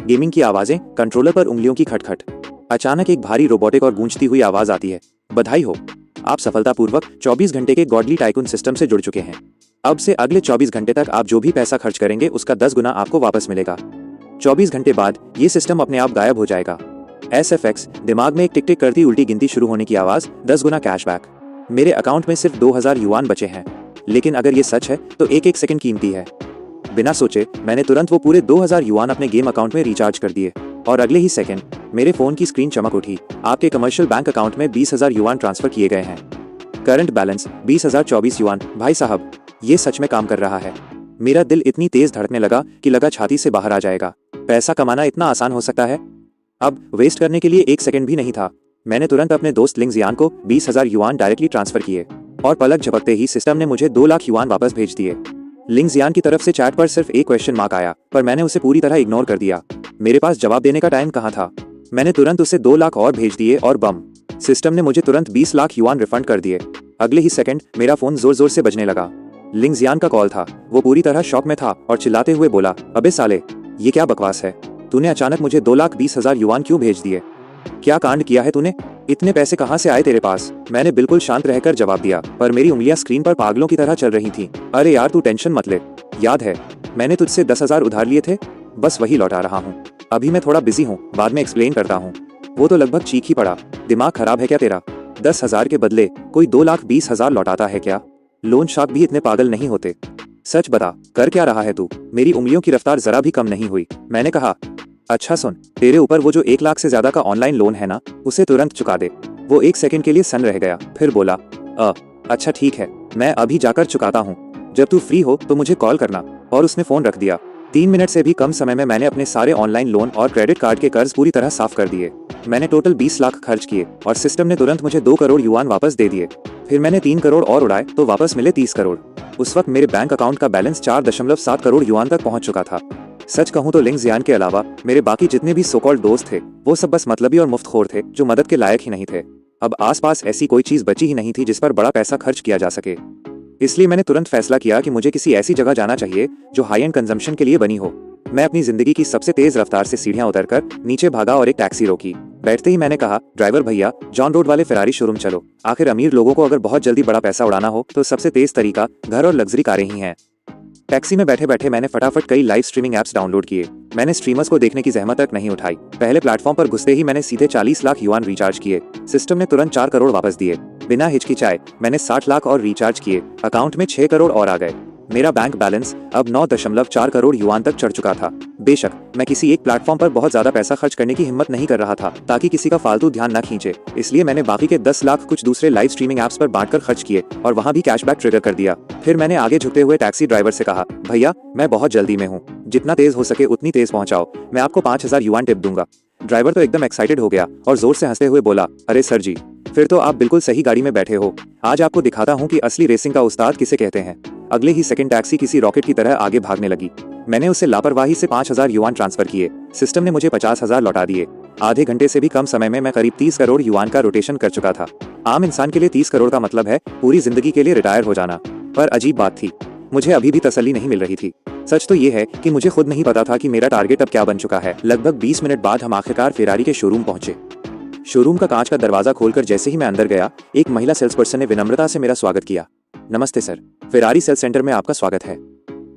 Gaming की आवाजें, controller पर उंगलियों की खटखट। अचानक एक भारी रोबोटिक और गूंजती हुई आवाज आती है। बधाई हो, आप सफलतापूर्वक 24 घंटे के गॉडली टाइकून सिस्टम से जुड़ चुके हैं। अब से अगले 24 घंटे तक आप जो भी पैसा खर्च करेंगे उसका 10 गुना आपको वापस मिलेगा। 24 घंटे बाद ये सिस्टम अपने आप गायब हो जाएगा। SFX, दिमाग में एक टिक टिक करती उल्टी गिनती शुरू होने की आवाज, 10 गुना कैशबैक। मेरे अकाउंट में सिर्फ 2000 युआन बचे हैं, लेकिन अगर ये सच है तो एक एक सेकंड कीमती है। बिना सोचे मैंने तुरंत वो पूरे 2000 युआन अपने गेम अकाउंट में रिचार्ज कर दिए और अगले ही सेकंड मेरे फोन की स्क्रीन चमक उठी। आपके कमर्शियल बैंक अकाउंट में 20,000 युआन ट्रांसफर किए गए हैं। Current balance 20,024 yuan. भाई साहब, ये सच में काम कर रहा है। मेरा दिल इतनी तेज धड़कने लगा कि लगा छाती से बाहर आ जाएगा। पैसा कमाना इतना आसान हो सकता है? अब वेस्ट करने के लिए एक सेकंड भी नहीं था। मैंने तुरंत अपने दोस्त लिंग जियान को 20,000 युआन डायरेक्टली ट्रांसफर किए और पलक झपकते ही सिस्टम ने मुझे 2 लाख युआन वापस भेज दिए। लिंग जियान की तरफ से चैट पर सिर्फ एक क्वेश्चन मार्क आया, पर मैंने उसे पूरी तरह इग्नोर कर दिया। मेरे पास जवाब देने का टाइम कहाँ था। मैंने तुरंत उसे 2 लाख और भेज दिए और बम, सिस्टम ने मुझे तुरंत 20 लाख युआन रिफंड कर दिए। अगले ही सेकंड मेरा फोन जोर जोर से बजने लगा। लिंग जियान का कॉल था। वो पूरी तरह शॉक में था और चिल्लाते हुए बोला, अबे साले, ये क्या बकवास है? तूने अचानक मुझे 2,20,000 युआन क्यों भेज दिए? क्या कांड किया है तूने? इतने पैसे कहाँ से आए तेरे पास? मैंने बिल्कुल शांत रहकर जवाब दिया, पर मेरी उंगलियां स्क्रीन पर पागलों की तरह चल रही थीं। अरे यार, तू टेंशन मत ले। याद है मैंने तुझसे 10,000 उधार लिए थे, बस वही लौटा रहा हूँ। अभी मैं थोड़ा बिजी हूँ, बाद में एक्सप्लेन करता हूँ। वो तो लगभग चीख ही पड़ा। दिमाग खराब है क्या तेरा? 10,000 के बदले कोई 2,20,000 लौटाता है क्या? लोन शार्क भी इतने पागल नहीं होते। सच बता, कर क्या रहा है तू? मेरी उंगलियों की रफ्तार जरा भी कम नहीं हुई। मैंने कहा, अच्छा सुन, तेरे ऊपर वो जो 1 लाख से ज्यादा का ऑनलाइन लोन है ना, उसे तुरंत चुका दे। वो एक सेकंड के लिए सन रह गया, फिर बोला, अच्छा ठीक है, मैं अभी जाकर चुकाता हूँ। जब तू फ्री हो तो मुझे कॉल करना। और उसने फोन रख दिया। 3 मिनट से भी कम समय में मैंने अपने सारे ऑनलाइन लोन और क्रेडिट कार्ड के कर्ज पूरी तरह साफ कर दिए। मैंने टोटल 20 लाख खर्च किए और सिस्टम ने तुरंत मुझे 2 करोड़ युआन वापस दे दिए। फिर मैंने 3 करोड़ और उड़ाए तो वापस मिले 30 करोड़। उस वक्त मेरे बैंक अकाउंट का बैलेंस 4.7 करोड़ युआन तक पहुंच चुका था। सच कहूं तो लिंग जियान के अलावा मेरे बाकी जितने भी सो कॉल्ड दोस्त थे, वो सब बस मतलबी और मुफ्तखोर थे जो मदद के लायक ही नहीं थे। अब आसपास ऐसी कोई चीज बची ही नहीं थी जिस पर बड़ा पैसा खर्च किया जा सके। इसलिए मैंने तुरंत फैसला किया कि मुझे किसी ऐसी जगह जाना चाहिए जो हाई एंड कंजम्पशन के लिए बनी हो। मैं अपनी जिंदगी की सबसे तेज रफ्तार से सीढ़ियां उतरकर नीचे भागा और एक टैक्सी रोकी। बैठते ही मैंने कहा, ड्राइवर भैया, जॉन रोड वाले फेरारी शोरूम चलो। आखिर अमीर लोगों को अगर बहुत जल्दी बड़ा पैसा उड़ाना हो तो सबसे तेज तरीका घर और लग्जरी कारें ही हैं। टैक्सी में बैठे बैठे मैंने फटाफट कई लाइव स्ट्रीमिंग ऐप्स डाउनलोड किए। मैंने स्ट्रीमर्स को देखने की जहमत तक नहीं उठाई। पहले प्लेटफॉर्म पर घुसते ही मैंने सीधे 40 लाख युआन रिचार्ज किए। सिस्टम ने तुरंत 4 करोड़ वापस दिए। बिना हिचकिचाए मैंने 60 लाख और रिचार्ज किए। अकाउंट में 6 करोड़ और आ गए। मेरा बैंक बैलेंस अब 9.4 करोड़ युआन तक चढ़ चुका था। बेशक मैं किसी एक प्लेटफॉर्म पर बहुत ज्यादा पैसा खर्च करने की हिम्मत नहीं कर रहा था ताकि किसी का फालतू ध्यान न खींचे, इसलिए मैंने बाकी के 10 लाख कुछ दूसरे लाइव स्ट्रीमिंग ऐप्स पर बांटकर खर्च किए और वहां भी कैशबैक ट्रिगर कर दिया। फिर मैंने आगे झुकते हुए टैक्सी ड्राइवर से कहा, भैया मैं बहुत जल्दी में हूँ, जितना तेज हो सके उतनी तेज पहुंचाओ, मैं आपको 5,000 युआन टिप दूंगा। ड्राइवर तो एकदम एक्साइटेड हो गया और जोर से हंसते हुए बोला, अरे सर जी, फिर तो आप बिल्कुल सही गाड़ी में बैठे हो। आज आपको दिखाता हूँ कि असली रेसिंग का उस्ताद किसे कहते हैं। अगले ही सेकंड टैक्सी किसी रॉकेट की तरह आगे भागने लगी। मैंने उसे लापरवाही से 5,000 युआन ट्रांसफर किए। सिस्टम ने मुझे 50,000 लौटा दिए। आधे घंटे से भी कम समय में मैं करीब 30 करोड़ युआन का रोटेशन कर चुका था। आम इंसान के लिए 30 करोड़ का मतलब है पूरी जिंदगी के लिए रिटायर हो जाना। पर अजीब बात थी, मुझे अभी भी तसल्ली नहीं मिल रही थी। सच तो ये है कि मुझे खुद नहीं पता था कि मेरा टारगेट अब क्या बन चुका है। लगभग 20 मिनट बाद हम आखिरकार फेरारी के शोरूम पहुंचे। शोरूम का कांच का दरवाजा खोलकर जैसे ही मैं अंदर गया, एक महिला सेल्स पर्सन ने विनम्रता से मेरा स्वागत किया। नमस्ते सर, फेरारी सेल्स सेंटर में आपका स्वागत है।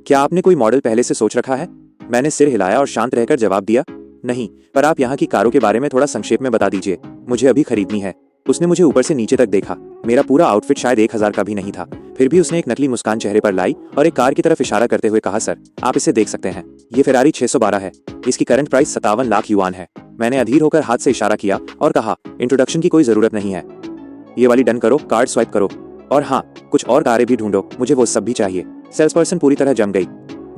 क्या आपने कोई मॉडल पहले से सोच रखा है? मैंने सिर हिलाया और शांत रहकर जवाब दिया, नहीं, पर आप यहाँ की कारों के बारे में थोड़ा संक्षेप में बता दीजिए, मुझे अभी खरीदनी है। उसने मुझे ऊपर से नीचे तक देखा। मेरा पूरा आउटफिट शायद 1,000 का भी नहीं था। फिर भी उसने एक नकली मुस्कान चेहरे पर लाई और एक कार की तरफ इशारा करते हुए कहा, सर आप इसे देख सकते हैं, ये फेरारी 612 है। इसकी करंट प्राइस 57 लाख युआन है। मैंने अधीर होकर हाथ से इशारा किया और कहा, इंट्रोडक्शन की कोई जरूरत नहीं है, ये वाली डन करो, कार्ड स्वाइप करो, और हाँ, कुछ और कारें भी ढूंढो, मुझे वो सब भी चाहिए। सेल्स पर्सन पूरी तरह जम गई।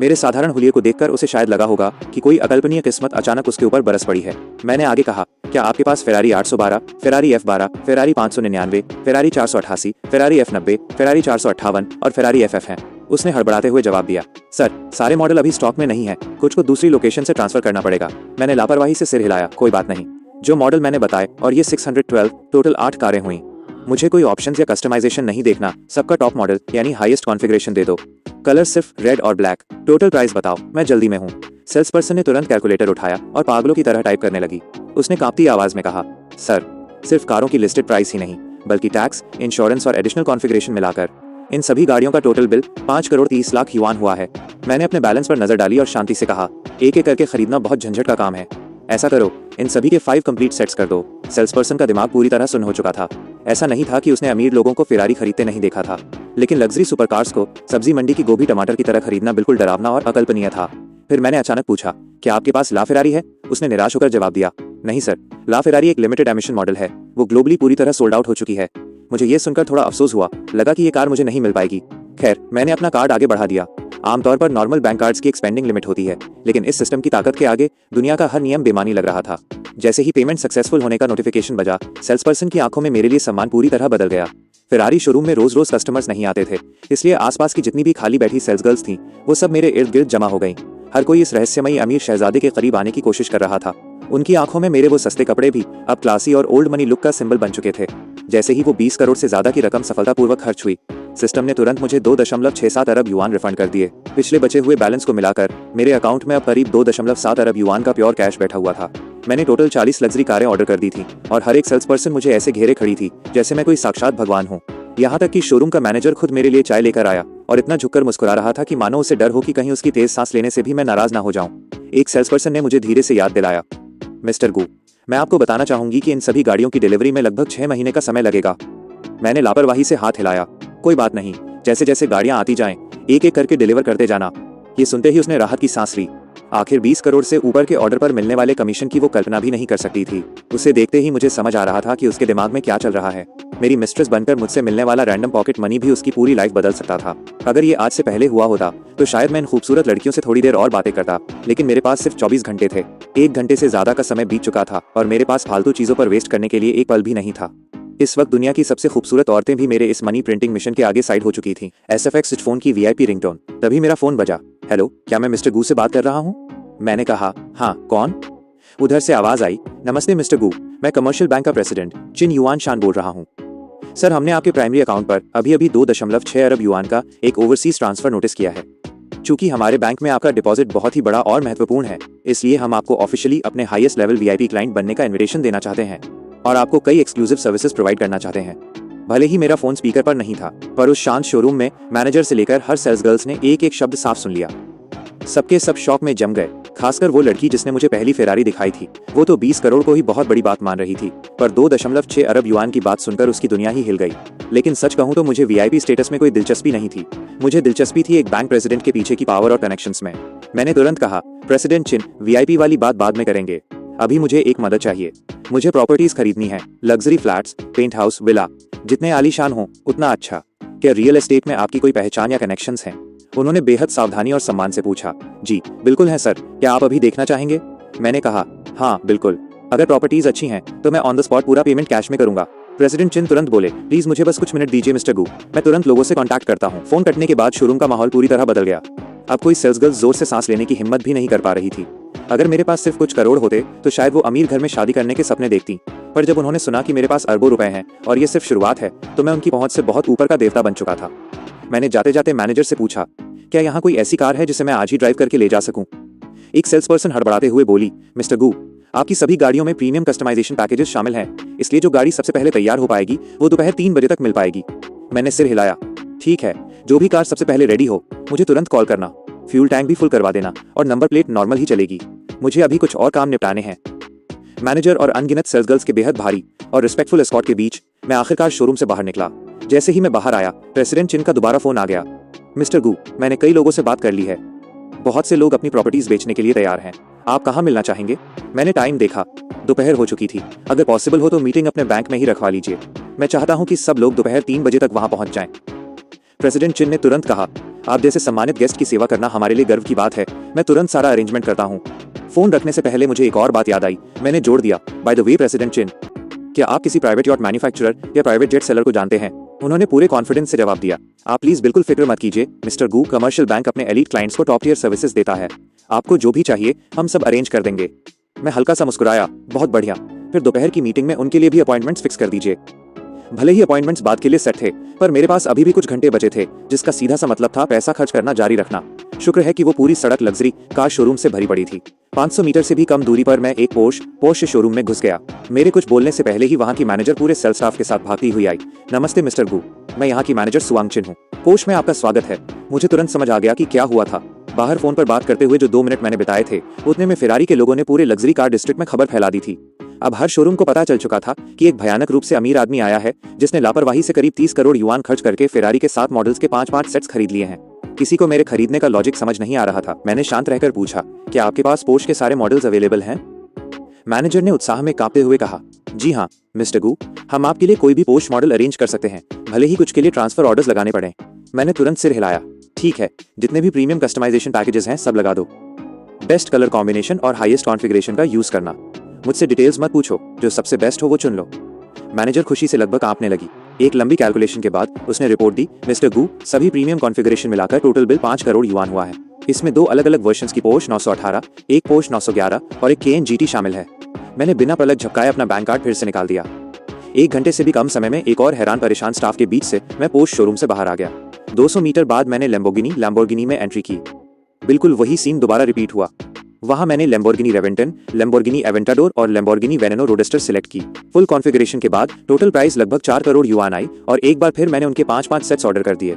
मेरे साधारण हुलिये को देखकर उसे शायद लगा होगा कि कोई अकल्पनीय किस्मत अचानक उसके ऊपर बरस पड़ी है। मैंने आगे कहा, क्या आपके पास Ferrari 812, Ferrari F12, Ferrari 599, Ferrari 488, Ferrari F90, Ferrari 458 और फेरारी FF हैं? उसने हड़बड़ाते हुए जवाब दिया, सर सारे मॉडल अभी स्टॉक में नहीं है, कुछ को दूसरी लोकेशन से ट्रांसफर करना पड़ेगा। मैंने लापरवाही से सिर हिलाया, कोई बात नहीं। जो मॉडल मैंने बताए और ये 612, टोटल 8 कारें हुई। मुझे कोई ऑप्शंस या कस्टमाइजेशन नहीं देखना, सबका टॉप मॉडल यानी हाईएस्ट कॉन्फ़िगरेशन दे दो। कलर सिर्फ रेड और ब्लैक। टोटल प्राइस बताओ, मैं जल्दी में हूँ। सेल्स पर्सन ने तुरंत कैलकुलेटर उठाया और पागलों की तरह टाइप करने लगी। उसने कांपती आवाज में कहा, सर, सिर्फ कारों की लिस्टेड प्राइस ही नहीं, बल्कि टैक्स, इंश्योरेंस और एडिशनल कॉन्फ़िगरेशन मिलाकर इन सभी गाड़ियों का टोटल बिल 5,30,00,000 युआन हुआ है। मैंने अपने बैलेंस पर नजर डाली और शांति से कहा, एक एक करके खरीदना बहुत झंझट का काम है। ऐसा करो, इन सभी के 5 कंप्लीट सेट्स कर दो। सेल्स पर्सन का दिमाग पूरी तरह सुन्न हो चुका था। ऐसा नहीं था कि उसने अमीर लोगों को फेरारी खरीदते नहीं देखा था, लेकिन लग्जरी सुपर कार्स को सब्जी मंडी की गोभी टमाटर की तरह खरीदना बिल्कुल डरावना और अकल्पनीय था। फिर मैंने अचानक पूछा, क्या आपके पास ला फेरारी है? उसने निराश होकर जवाब दिया, नहीं सर, ला फेरारी एक लिमिटेड एमिशन मॉडल है, वो ग्लोबली पूरी तरह सोल्ड आउट हो चुकी है। मुझे ये सुनकर थोड़ा अफसोस हुआ, लगा कि ये कार मुझे नहीं मिल पाएगी। खैर, मैंने अपना कार्ड आगे बढ़ा दिया। आमतौर पर नॉर्मल बैंक कार्ड्स की एक स्पेंडिंग लिमिट होती है, लेकिन इस सिस्टम की ताकत के आगे दुनिया का हर नियम बेमानी लग रहा था। जैसे ही पेमेंट सक्सेसफुल होने का नोटिफिकेशन बजा, सेल्स पर्सन की आंखों में मेरे लिए सम्मान पूरी तरह बदल गया। फेरारी शोरूम में रोज रोज कस्टमर्स नहीं आते थे, इसलिए आसपास की जितनी भी खाली बैठी सेल्स गर्ल्स थीं, वो सब मेरे इर्द गिर्द जमा हो गईं। हर कोई इस रहस्यमयी अमीर शहजादे के करीब आने की कोशिश कर रहा था। उनकी आंखों में मेरे वो सस्ते कपड़े भी अब क्लासी और ओल्ड मनी लुक का सिंबल बन चुके थे। जैसे ही वो 20 करोड़ से ज्यादा की रकम सफलतापूर्वक खर्च हुई, सिस्टम ने तुरंत मुझे 2.67 अरब युआन रिफंड कर दिए। पिछले बचे हुए बैलेंस को मिलाकर मेरे अकाउंट में अब करीब 2.7 अरब युआन का प्योर कैश बैठा हुआ था। मैंने टोटल 40 लग्जरी कारें ऑर्डर कर दी थी और हर एक सेल्स पर्सन मुझे ऐसे घेरे खड़ी थी जैसे मैं कोई साक्षात भगवान हूँ। यहाँ तक कि शोरूम का मैनेजर खुद मेरे लिए चाय लेकर आया और इतना झुककर मुस्कुरा रहा था कि मानो उसे डर हो कि कहीं उसकी तेज सांस लेने से भी मैं नाराज ना हो जाऊं। एक सेल्स पर्सन ने मुझे धीरे से याद दिलाया, मिस्टर गू, मैं आपको बताना चाहूंगी कि इन सभी गाड़ियों की डिलीवरी में लगभग 6 महीने का समय लगेगा। मैंने लापरवाही से हाथ हिलाया, कोई बात नहीं, जैसे जैसे गाड़ियां आती जाएं, एक एक करके डिलीवर करते जाना। ये सुनते ही उसने राहत की सांस ली। आखिर 20 करोड़ से ऊपर के ऑर्डर पर मिलने वाले कमीशन की वो कल्पना भी नहीं कर सकती थी। उसे देखते ही मुझे समझ आ रहा था कि उसके दिमाग में क्या चल रहा है। मेरी मिस्ट्रेस बनकर मुझसे मिलने वाला रैंडम पॉकेट मनी भी उसकी पूरी लाइफ बदल सकता था। अगर ये आज से पहले हुआ होता तो शायद मैं इन खूबसूरत लड़कियों से थोड़ी देर और बातें करता, लेकिन मेरे पास सिर्फ 24 घंटे थे। 1 घंटे से ज्यादा का समय बीत चुका था और मेरे पास फालतू चीजों पर वेस्ट करने के लिए एक पल भी नहीं था। इस वक्त दुनिया की सबसे खूबसूरत औरतें भी मेरे इस मनी प्रिंटिंग मिशन के आगे साइड हो चुकी थीं। SFX स्विच फोन की VIP रिंगटोन। तभी मेरा फोन बजा। हेलो, क्या मैं मिस्टर गू से बात कर रहा हूँ? मैंने कहा, हाँ, कौन? उधर से आवाज आई, नमस्ते मिस्टर गू, मैं कमर्शियल बैंक का प्रेसिडेंट चिन युआन शान बोल रहा हूँ। सर, हमने आपके प्राइमरी अकाउंट पर अभी 2.6 अरब युआन का एक ओवरसीज ट्रांसफर नोटिस किया है। चूंकि हमारे बैंक में आपका डिपॉजिट बहुत ही बड़ा और महत्वपूर्ण है, इसलिए हम आपको ऑफिशियली अपने हाईएस्ट लेवल VIP क्लाइंट बनने का इन्विटेशन देना चाहते हैं और आपको कई एक्सक्लूसिव सर्विसेज प्रोवाइड करना चाहते हैं। भले ही मेरा फोन स्पीकर पर नहीं था, पर उस शांत शोरूम में मैनेजर से लेकर हर सेल्स गर्ल्स ने एक एक शब्द साफ सुन लिया। सबके सब शौक में जम गए, खासकर वो लड़की जिसने मुझे पहली फेरारी दिखाई थी। वो तो 20 करोड़ को ही बहुत बड़ी बात मान रही थी, पर 2.6 अरब युआन की बात सुनकर उसकी दुनिया ही हिल गई। लेकिन सच कहूं तो मुझे VIP स्टेटस में कोई दिलचस्पी नहीं थी। मुझे दिलचस्पी थी एक बैंक प्रेसिडेंट के पीछे की पावर और कनेक्शंस में। मैंने तुरंत कहा, प्रेसिडेंट चिन, VIP वाली बात बाद में करेंगे, अभी मुझे एक मदद चाहिए। मुझे प्रॉपर्टीज खरीदनी है, luxury flats, penthouse, villa, जितने आलीशान हो उतना अच्छा। क्या रियल एस्टेट में आपकी कोई पहचान या कनेक्शंस हैं? उन्होंने बेहद सावधानी और सम्मान से पूछा। जी बिल्कुल है सर, क्या आप अभी देखना चाहेंगे? मैंने कहा, हाँ बिल्कुल, अगर प्रॉपर्टीज अच्छी हैं तो मैं ऑन द स्पॉट पूरा पेमेंट कैश में करूंगा। प्रेसिडेंट चिन तुरंत बोले, प्लीज मुझे बस कुछ मिनट दीजिए मिस्टर गू, मैं तुरंत लोगों से कांटेक्ट करता हूँ। फोन कटने के बाद शोरूम का माहौल पूरी तरह बदल गया। अब कोई सेल्स गर्ल्स जोर से सांस लेने की हिम्मत भी नहीं कर पा रही थी। अगर मेरे पास सिर्फ कुछ करोड़ होते तो शायद वो अमीर घर में शादी करने के सपने देखती, पर जब उन्होंने सुना कि मेरे पास अरबों रुपए हैं और ये सिर्फ शुरुआत है, तो मैं उनकी पहुंच से बहुत ऊपर का देवता बन चुका था। मैंने जाते जाते मैनेजर से पूछा, क्या यहाँ कोई ऐसी कार है जिसे मैं आज ही ड्राइव करके ले जा सकूं? एक सेल्स पर्सन हड़बड़ाते हुए बोली, मिस्टर गू, आपकी सभी गाड़ियों में प्रीमियम कस्टमाइजेशन पैकेजेस शामिल हैं, इसलिए जो गाड़ी सबसे पहले तैयार हो पाएगी वो दोपहर 3 बजे तक मिल पाएगी। मैंने सिर हिलाया, ठीक है, जो भी कार सबसे पहले रेडी हो मुझे तुरंत कॉल करना, फ्यूल टैंक भी फुल करवा देना और नंबर प्लेट नॉर्मल ही चलेगी। मुझे अभी कुछ और काम निपटाने हैं। मैनेजर और अनगिनत सेल्स गर्ल्स के बेहद भारी और रिस्पेक्टफुल एस्कॉर्ट के बीच मैं आखिरकार शोरूम से बाहर निकला। जैसे ही मैं बाहर आया, प्रेसिडेंट चिन का दोबारा फोन आ गया। मिस्टर गू, मैंने कई लोगों से बात कर ली है, बहुत से लोग अपनी प्रॉपर्टीज बेचने के लिए तैयार हैं। आप कहाँ मिलना चाहेंगे? मैंने टाइम देखा, दोपहर हो चुकी थी। अगर पॉसिबल हो तो मीटिंग अपने बैंक में ही रखवा लीजिए। मैं चाहता हूँ कि सब लोग दोपहर 3 बजे तक वहां पहुंच जाएं। प्रेसिडेंट चिन ने तुरंत कहा, आप जैसे सम्मानित गेस्ट की सेवा करना हमारे लिए गर्व की बात है। मैं तुरंत सारा अरेंजमेंट करता हूँ। फोन रखने से पहले मुझे एक और बात याद आई। मैंने जोड़ दिया, बाय द वे प्रेसिडेंट चिन, क्या आप किसी प्राइवेट यॉट मैन्युफैक्चरर या प्राइवेट जेट सेलर को जानते हैं? उन्होंने पूरे कॉन्फिडेंस से जवाब दिया, आप प्लीज बिल्कुल फिक्र मत कीजिए मिस्टर गू, कमर्शियल बैंक अपने एलीट क्लाइंट्स को टॉप टियर सर्विसेज देता है। आपको जो भी चाहिए हम सब अरेंज कर देंगे। मैं हल्का सा मुस्कुराया, बहुत बढ़िया, फिर दोपहर की मीटिंग में उनके लिए भी अपॉइंटमेंट्स फिक्स कर दीजिए। भले ही अपॉइंटमेंट्स बाद के लिए सेट थे, पर मेरे पास अभी भी कुछ घंटे बचे थे, जिसका सीधा सा मतलब था पैसा खर्च करना जारी रखना। शुक्र है कि वो पूरी सड़क लग्जरी कार शोरूम से भरी पड़ी थी। 500 मीटर से भी कम दूरी पर मैं एक पोर्श शोरूम में घुस गया। मेरे कुछ बोलने से पहले ही वहाँ की मैनेजर पूरे सेल स्टाफ के साथ भागती हुई आई। नमस्ते मिस्टर गू, मैं यहाँ की मैनेजर सुआंग चिन हूँ। पोर्श में आपका स्वागत है। मुझे तुरंत समझ आ गया कि क्या हुआ था। बाहर फोन पर बात करते हुए जो 2 मिनट मैंने बिताए थे, उतने में फेरारी के लोगों ने पूरे लग्जरी कार डिस्ट्रिक्ट में खबर फैला दी थी। अब हर शोरूम को पता चल चुका था कि एक भयानक रूप से अमीर आदमी आया है, जिसने लापरवाही से करीब 30 करोड़ युआन खर्च करके फेरारी के 7 मॉडल्स के 5-5 सेट्स खरीद लिए हैं। किसी को मेरे खरीदने का लॉजिक समझ नहीं आ रहा था। मैंने शांत रहकर पूछा, क्या आपके पास पोर्श के सारे मॉडल्स अवेलेबल हैं? मैनेजर ने उत्साह में कांपते हुए कहा, जी हाँ मिस्टर गू, हम आपके लिए कोई भी पोर्श मॉडल अरेंज कर सकते हैं, भले ही कुछ के लिए ट्रांसफर ऑर्डर्स लगाने पड़े। मैंने तुरंत सिर हिलाया। ठीक है, जितने भी प्रीमियम कस्टमाइजेशन पैकेजेस हैं सब लगा दो। बेस्ट कलर कॉम्बिनेशन और हाईएस्ट कॉन्फ़िगरेशन का यूज करना। मुझसे डिटेल्स मत पूछो, जो सबसे बेस्ट हो वो चुन लो। मैनेजर खुशी से लगभग कांपने लगी। एक लंबी कैलकुलेशन के बाद उसने रिपोर्ट दी, मिस्टर गू, सभी प्रीमियम कॉन्फ़िगरेशन मिलाकर टोटल बिल 5 करोड़ युआन हुआ है। इसमें 2 अलग-अलग वर्जन्स की पोर्श 918, एक पोर्श 911 और एक केएन जीटी शामिल है। मैंने बिना पलक झपकाए अपना बैंक कार्ड फिर से निकाल दिया। 1 घंटे से भी कम समय में एक और हैरान परेशान स्टाफ के बीच से मैं पोर्श शोरूम से बाहर आ गया। 200 मीटर बाद मैंने लैम्बोर्गिनी में एंट्री की। बिल्कुल वही सीन दोबारा रिपीट हुआ। वहां मैंने लैम्बोर्गिनी रेवेंटन, लैम्बोर्गिनी एवेंटाडोर और लैम्बोर्गिनी वेनेनो रोडस्टर सिलेक्ट की। फुल कॉन्फ़िगरेशन के बाद टोटल प्राइस लगभग 4 करोड़ युआन आई और एक बार फिर मैंने उनके 5-5 सेट्स ऑर्डर कर दिए।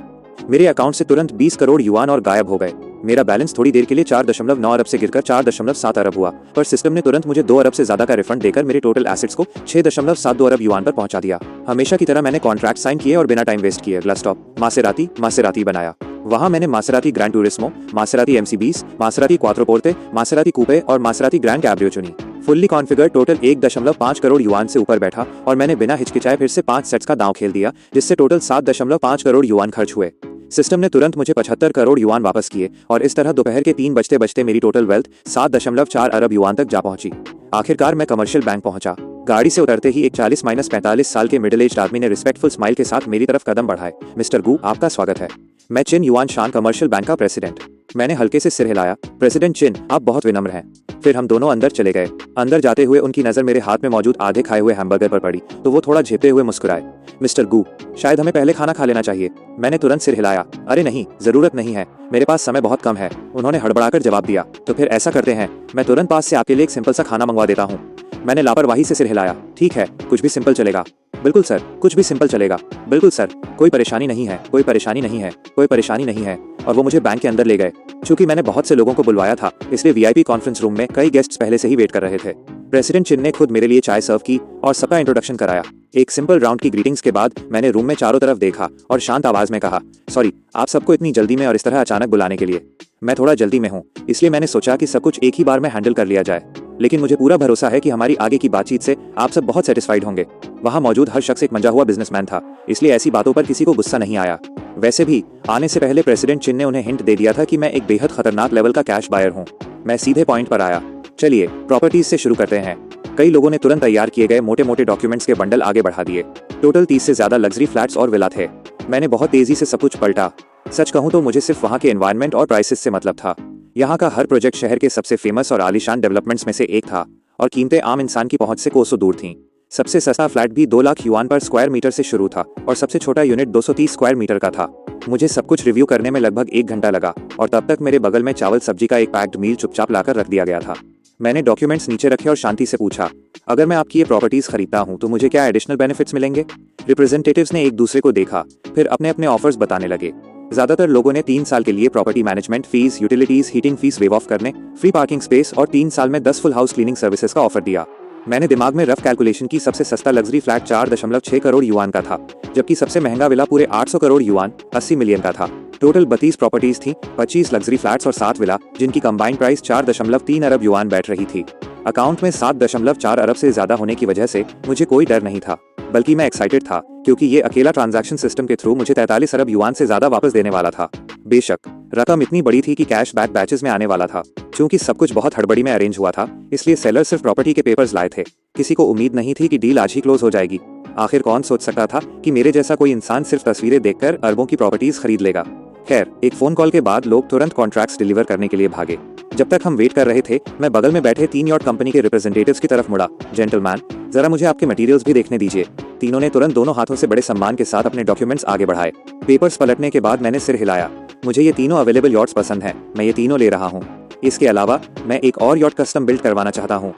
मेरे अकाउंट से तुरंत 20 करोड़ युआन और गायब हो गए। मेरा बैलेंस थोड़ी देर के लिए 4.9 अरब से गिरकर 4.7 अरब हुआ, पर सिस्टम ने तुरंत मुझे 2 अरब से ज्यादा का रिफंड देकर मेरे टोटल एसेट्स को 6.72 अरब युआन पर पहुंचा दिया। हमेशा की तरह मैंने कॉन्ट्रैक्ट साइन किए और बिना टाइम वेस्ट किए अगला स्टॉप मासेराती बनाया। वहां मैंने Maserati Gran Turismo, Maserati MC20, Maserati Quattroporte, Maserati coupe और मासेराती ग्रैंड कैब्रियो चुनी। Fully configured total 1.5 crore yuan से ऊपर बैठा और मैंने बिना हिचकिचाए फिर से 5 सेट्स का दांव खेल दिया, जिससे टोटल 7.5 करोड़ युआन खर्च हुए। सिस्टम ने तुरंत मुझे 75 करोड़ युआन वापस किए और इस तरह दोपहर के 3 बजते बजते मेरी टोटल वेल्थ 7.4 अरब युआन तक जा पहुंची। आखिरकार मैं कमर्शियल बैंक पहुंचा। गाड़ी से उतरते ही एक 40-45 साल के मिडिल एज आदमी ने रिस्पेक्टफुल स्माइल के साथ मेरी तरफ कदम बढ़ाए। मिस्टर गू, आपका स्वागत है। मैं चिन युआन शान कमर्शियल बैंक का प्रेसिडेंट। मैंने हल्के से सिर हिलाया। प्रेसिडेंट चिन, आप बहुत विनम्र हैं। फिर हम दोनों अंदर चले गए। अंदर जाते हुए उनकी नजर मेरे हाथ में मौजूद आधे खाए हुए हैमबर्गर पर पड़ी तो वो थोड़ा झेपते हुए मुस्कुराए। मिस्टर गू, शायद हमें पहले खाना खा लेना चाहिए। मैंने तुरंत सिर हिलाया। अरे नहीं, जरूरत नहीं है, मेरे पास समय बहुत कम है। उन्होंने हड़बड़ाकर जवाब दिया, तो फिर ऐसा करते हैं, मैं तुरंत पास से आपके लिए एक सिंपल सा खाना मंगवा देता हूँ। मैंने लापरवाही से सिर हिलाया। ठीक है, कुछ भी सिंपल चलेगा। बिल्कुल सर, कुछ भी सिंपल चलेगा। बिल्कुल सर, कोई परेशानी नहीं है, कोई परेशानी नहीं है, कोई परेशानी नहीं है। और वो मुझे बैंक के अंदर ले गए। चूंकि मैंने बहुत से लोगों को बुलवाया था, इसलिए VIP कॉन्फ्रेंस रूम में कई गेस्ट्स पहले से ही वेट कर रहे थे। प्रेसिडेंट चिन ने खुद मेरे लिए चाय सर्व की और सबका इंट्रोडक्शन कराया। एक सिंपल राउंड की ग्रीटिंग्स के बाद मैंने रूम में चारों तरफ देखा और शांत आवाज में कहा, सॉरी आप सबको इतनी जल्दी में और इस तरह अचानक बुलाने के लिए। मैं थोड़ा जल्दी में हूँ, इसलिए मैंने सोचा कि सब कुछ एक ही बार में हैंडल कर लिया जाए। लेकिन मुझे पूरा भरोसा है कि हमारी आगे की बातचीत से आप सब बहुत सेटिस्फाइड होंगे। वहाँ मौजूद हर शख्स एक मंजा हुआ बिजनेसमैन था, इसलिए ऐसी बातों पर किसी को गुस्सा नहीं आया। वैसे भी आने से पहले प्रेसिडेंट चिन ने उन्हें हिंट दे दिया था कि मैं एक बेहद खतरनाक लेवल का कैश बायर हूँ। मैं सीधे पॉइंट पर आया। चलिए प्रॉपर्टीज से शुरू करते हैं। कई लोगों ने तुरंत तैयार किए गए मोटे मोटे डॉक्यूमेंट्स के बंडल आगे बढ़ा दिए। टोटल 30 से ज्यादा लग्जरी फ्लैट्स और विला थे। मैंने बहुत तेजी से सब कुछ पलटा। सच कहूं तो मुझे सिर्फ वहां के एनवायरनमेंट और प्राइसेस से मतलब था। यहाँ का हर प्रोजेक्ट शहर के सबसे फेमस और आलीशान डेवलपमेंट्स में से एक था और कीमतें आम इंसान की पहुंच से कोसों दूर थीं। सबसे सस्ता फ्लैट भी 2 लाख युआन पर स्क्वायर मीटर से शुरू था और सबसे छोटा यूनिट 230 स्क्वायर मीटर का था। मुझे सब कुछ रिव्यू करने में लगभग 1 घंटा लगा और तब तक मेरे बगल में चावल सब्जी का एक पैक्ड मील चुपचाप लाकर रख दिया गया था। मैंने डॉक्यूमेंट्स नीचे रखे और शांति से पूछा, अगर मैं आपकी ये प्रॉपर्टीज खरीदता हूँ तो मुझे क्या एडिशनल बेनिफिट्स मिलेंगे? रिप्रेजेंटेटिव्स ने एक दूसरे को देखा, फिर अपने अपने ऑफर्स बताने लगे। ज्यादातर लोगों ने 3 साल के लिए property management fees, utilities, heating fees wave of करने, फ्री पार्किंग स्पेस और 3 साल में 10 फुल हाउस क्लीनिंग सर्विसेज का ऑफर दिया। मैंने दिमाग में रफ कैलकुलेशन की। सबसे सस्ता लग्जरी फ्लैट 4.6 करोड़ युआन का था, जबकि सबसे महंगा विला पूरे 800 करोड़ युआन 80 मिलियन का था। टोटल 32 प्रॉपर्टीज थी, 25 लग्जरी फ्लैट्स और 7 विला, जिनकी कंबाइंड प्राइस 4.3 अरब युआन बैठ रही थी। अकाउंट में 7.4 अरब से ज्यादा होने की वजह से मुझे कोई डर नहीं था, बल्कि मैं एक्साइटेड था, क्योंकि ये अकेला ट्रांजैक्शन सिस्टम के थ्रू मुझे 43 अरब युआन से ज्यादा वापस देने वाला था। बेशक रकम इतनी बड़ी थी कि कैश बैक बैचेस में आने वाला था। क्योंकि सब कुछ बहुत हड़बड़ी में अरेंज हुआ था, इसलिए सेलर सिर्फ प्रॉपर्टी के पेपर्स लाए थे। किसी को उम्मीद नहीं थी कि डील आज ही क्लोज हो जाएगी। आखिर कौन सोच सकता था कि मेरे जैसा कोई इंसान सिर्फ तस्वीरें देखकर अरबों की प्रॉपर्टीज खरीद लेगा। खैर, एक फोन कॉल के बाद लोग तुरंत कॉन्ट्रैक्ट्स डिलीवर करने के लिए भागे। जब तक हम वेट कर रहे थे, मैं बगल में बैठे 3 यॉट कंपनी के रिप्रेजेंटेटिव्स की तरफ मुड़ा। जेंटलमैन, जरा मुझे आपके मटेरियल्स भी देखने दीजिए। तीनों ने तुरंत दोनों हाथों से बड़े सम्मान के साथ अपने डॉक्यूमेंट्स आगे बढ़ाए। पेपर्स पलटने के बाद मैंने सिर हिलाया। मुझे ये तीनों अवेलेबल यॉट्स पसंद हैं, मैं ये तीनों ले रहा हूँ। इसके अलावा मैं एक और यॉट कस्टम बिल्ड करवाना चाहता हूँ।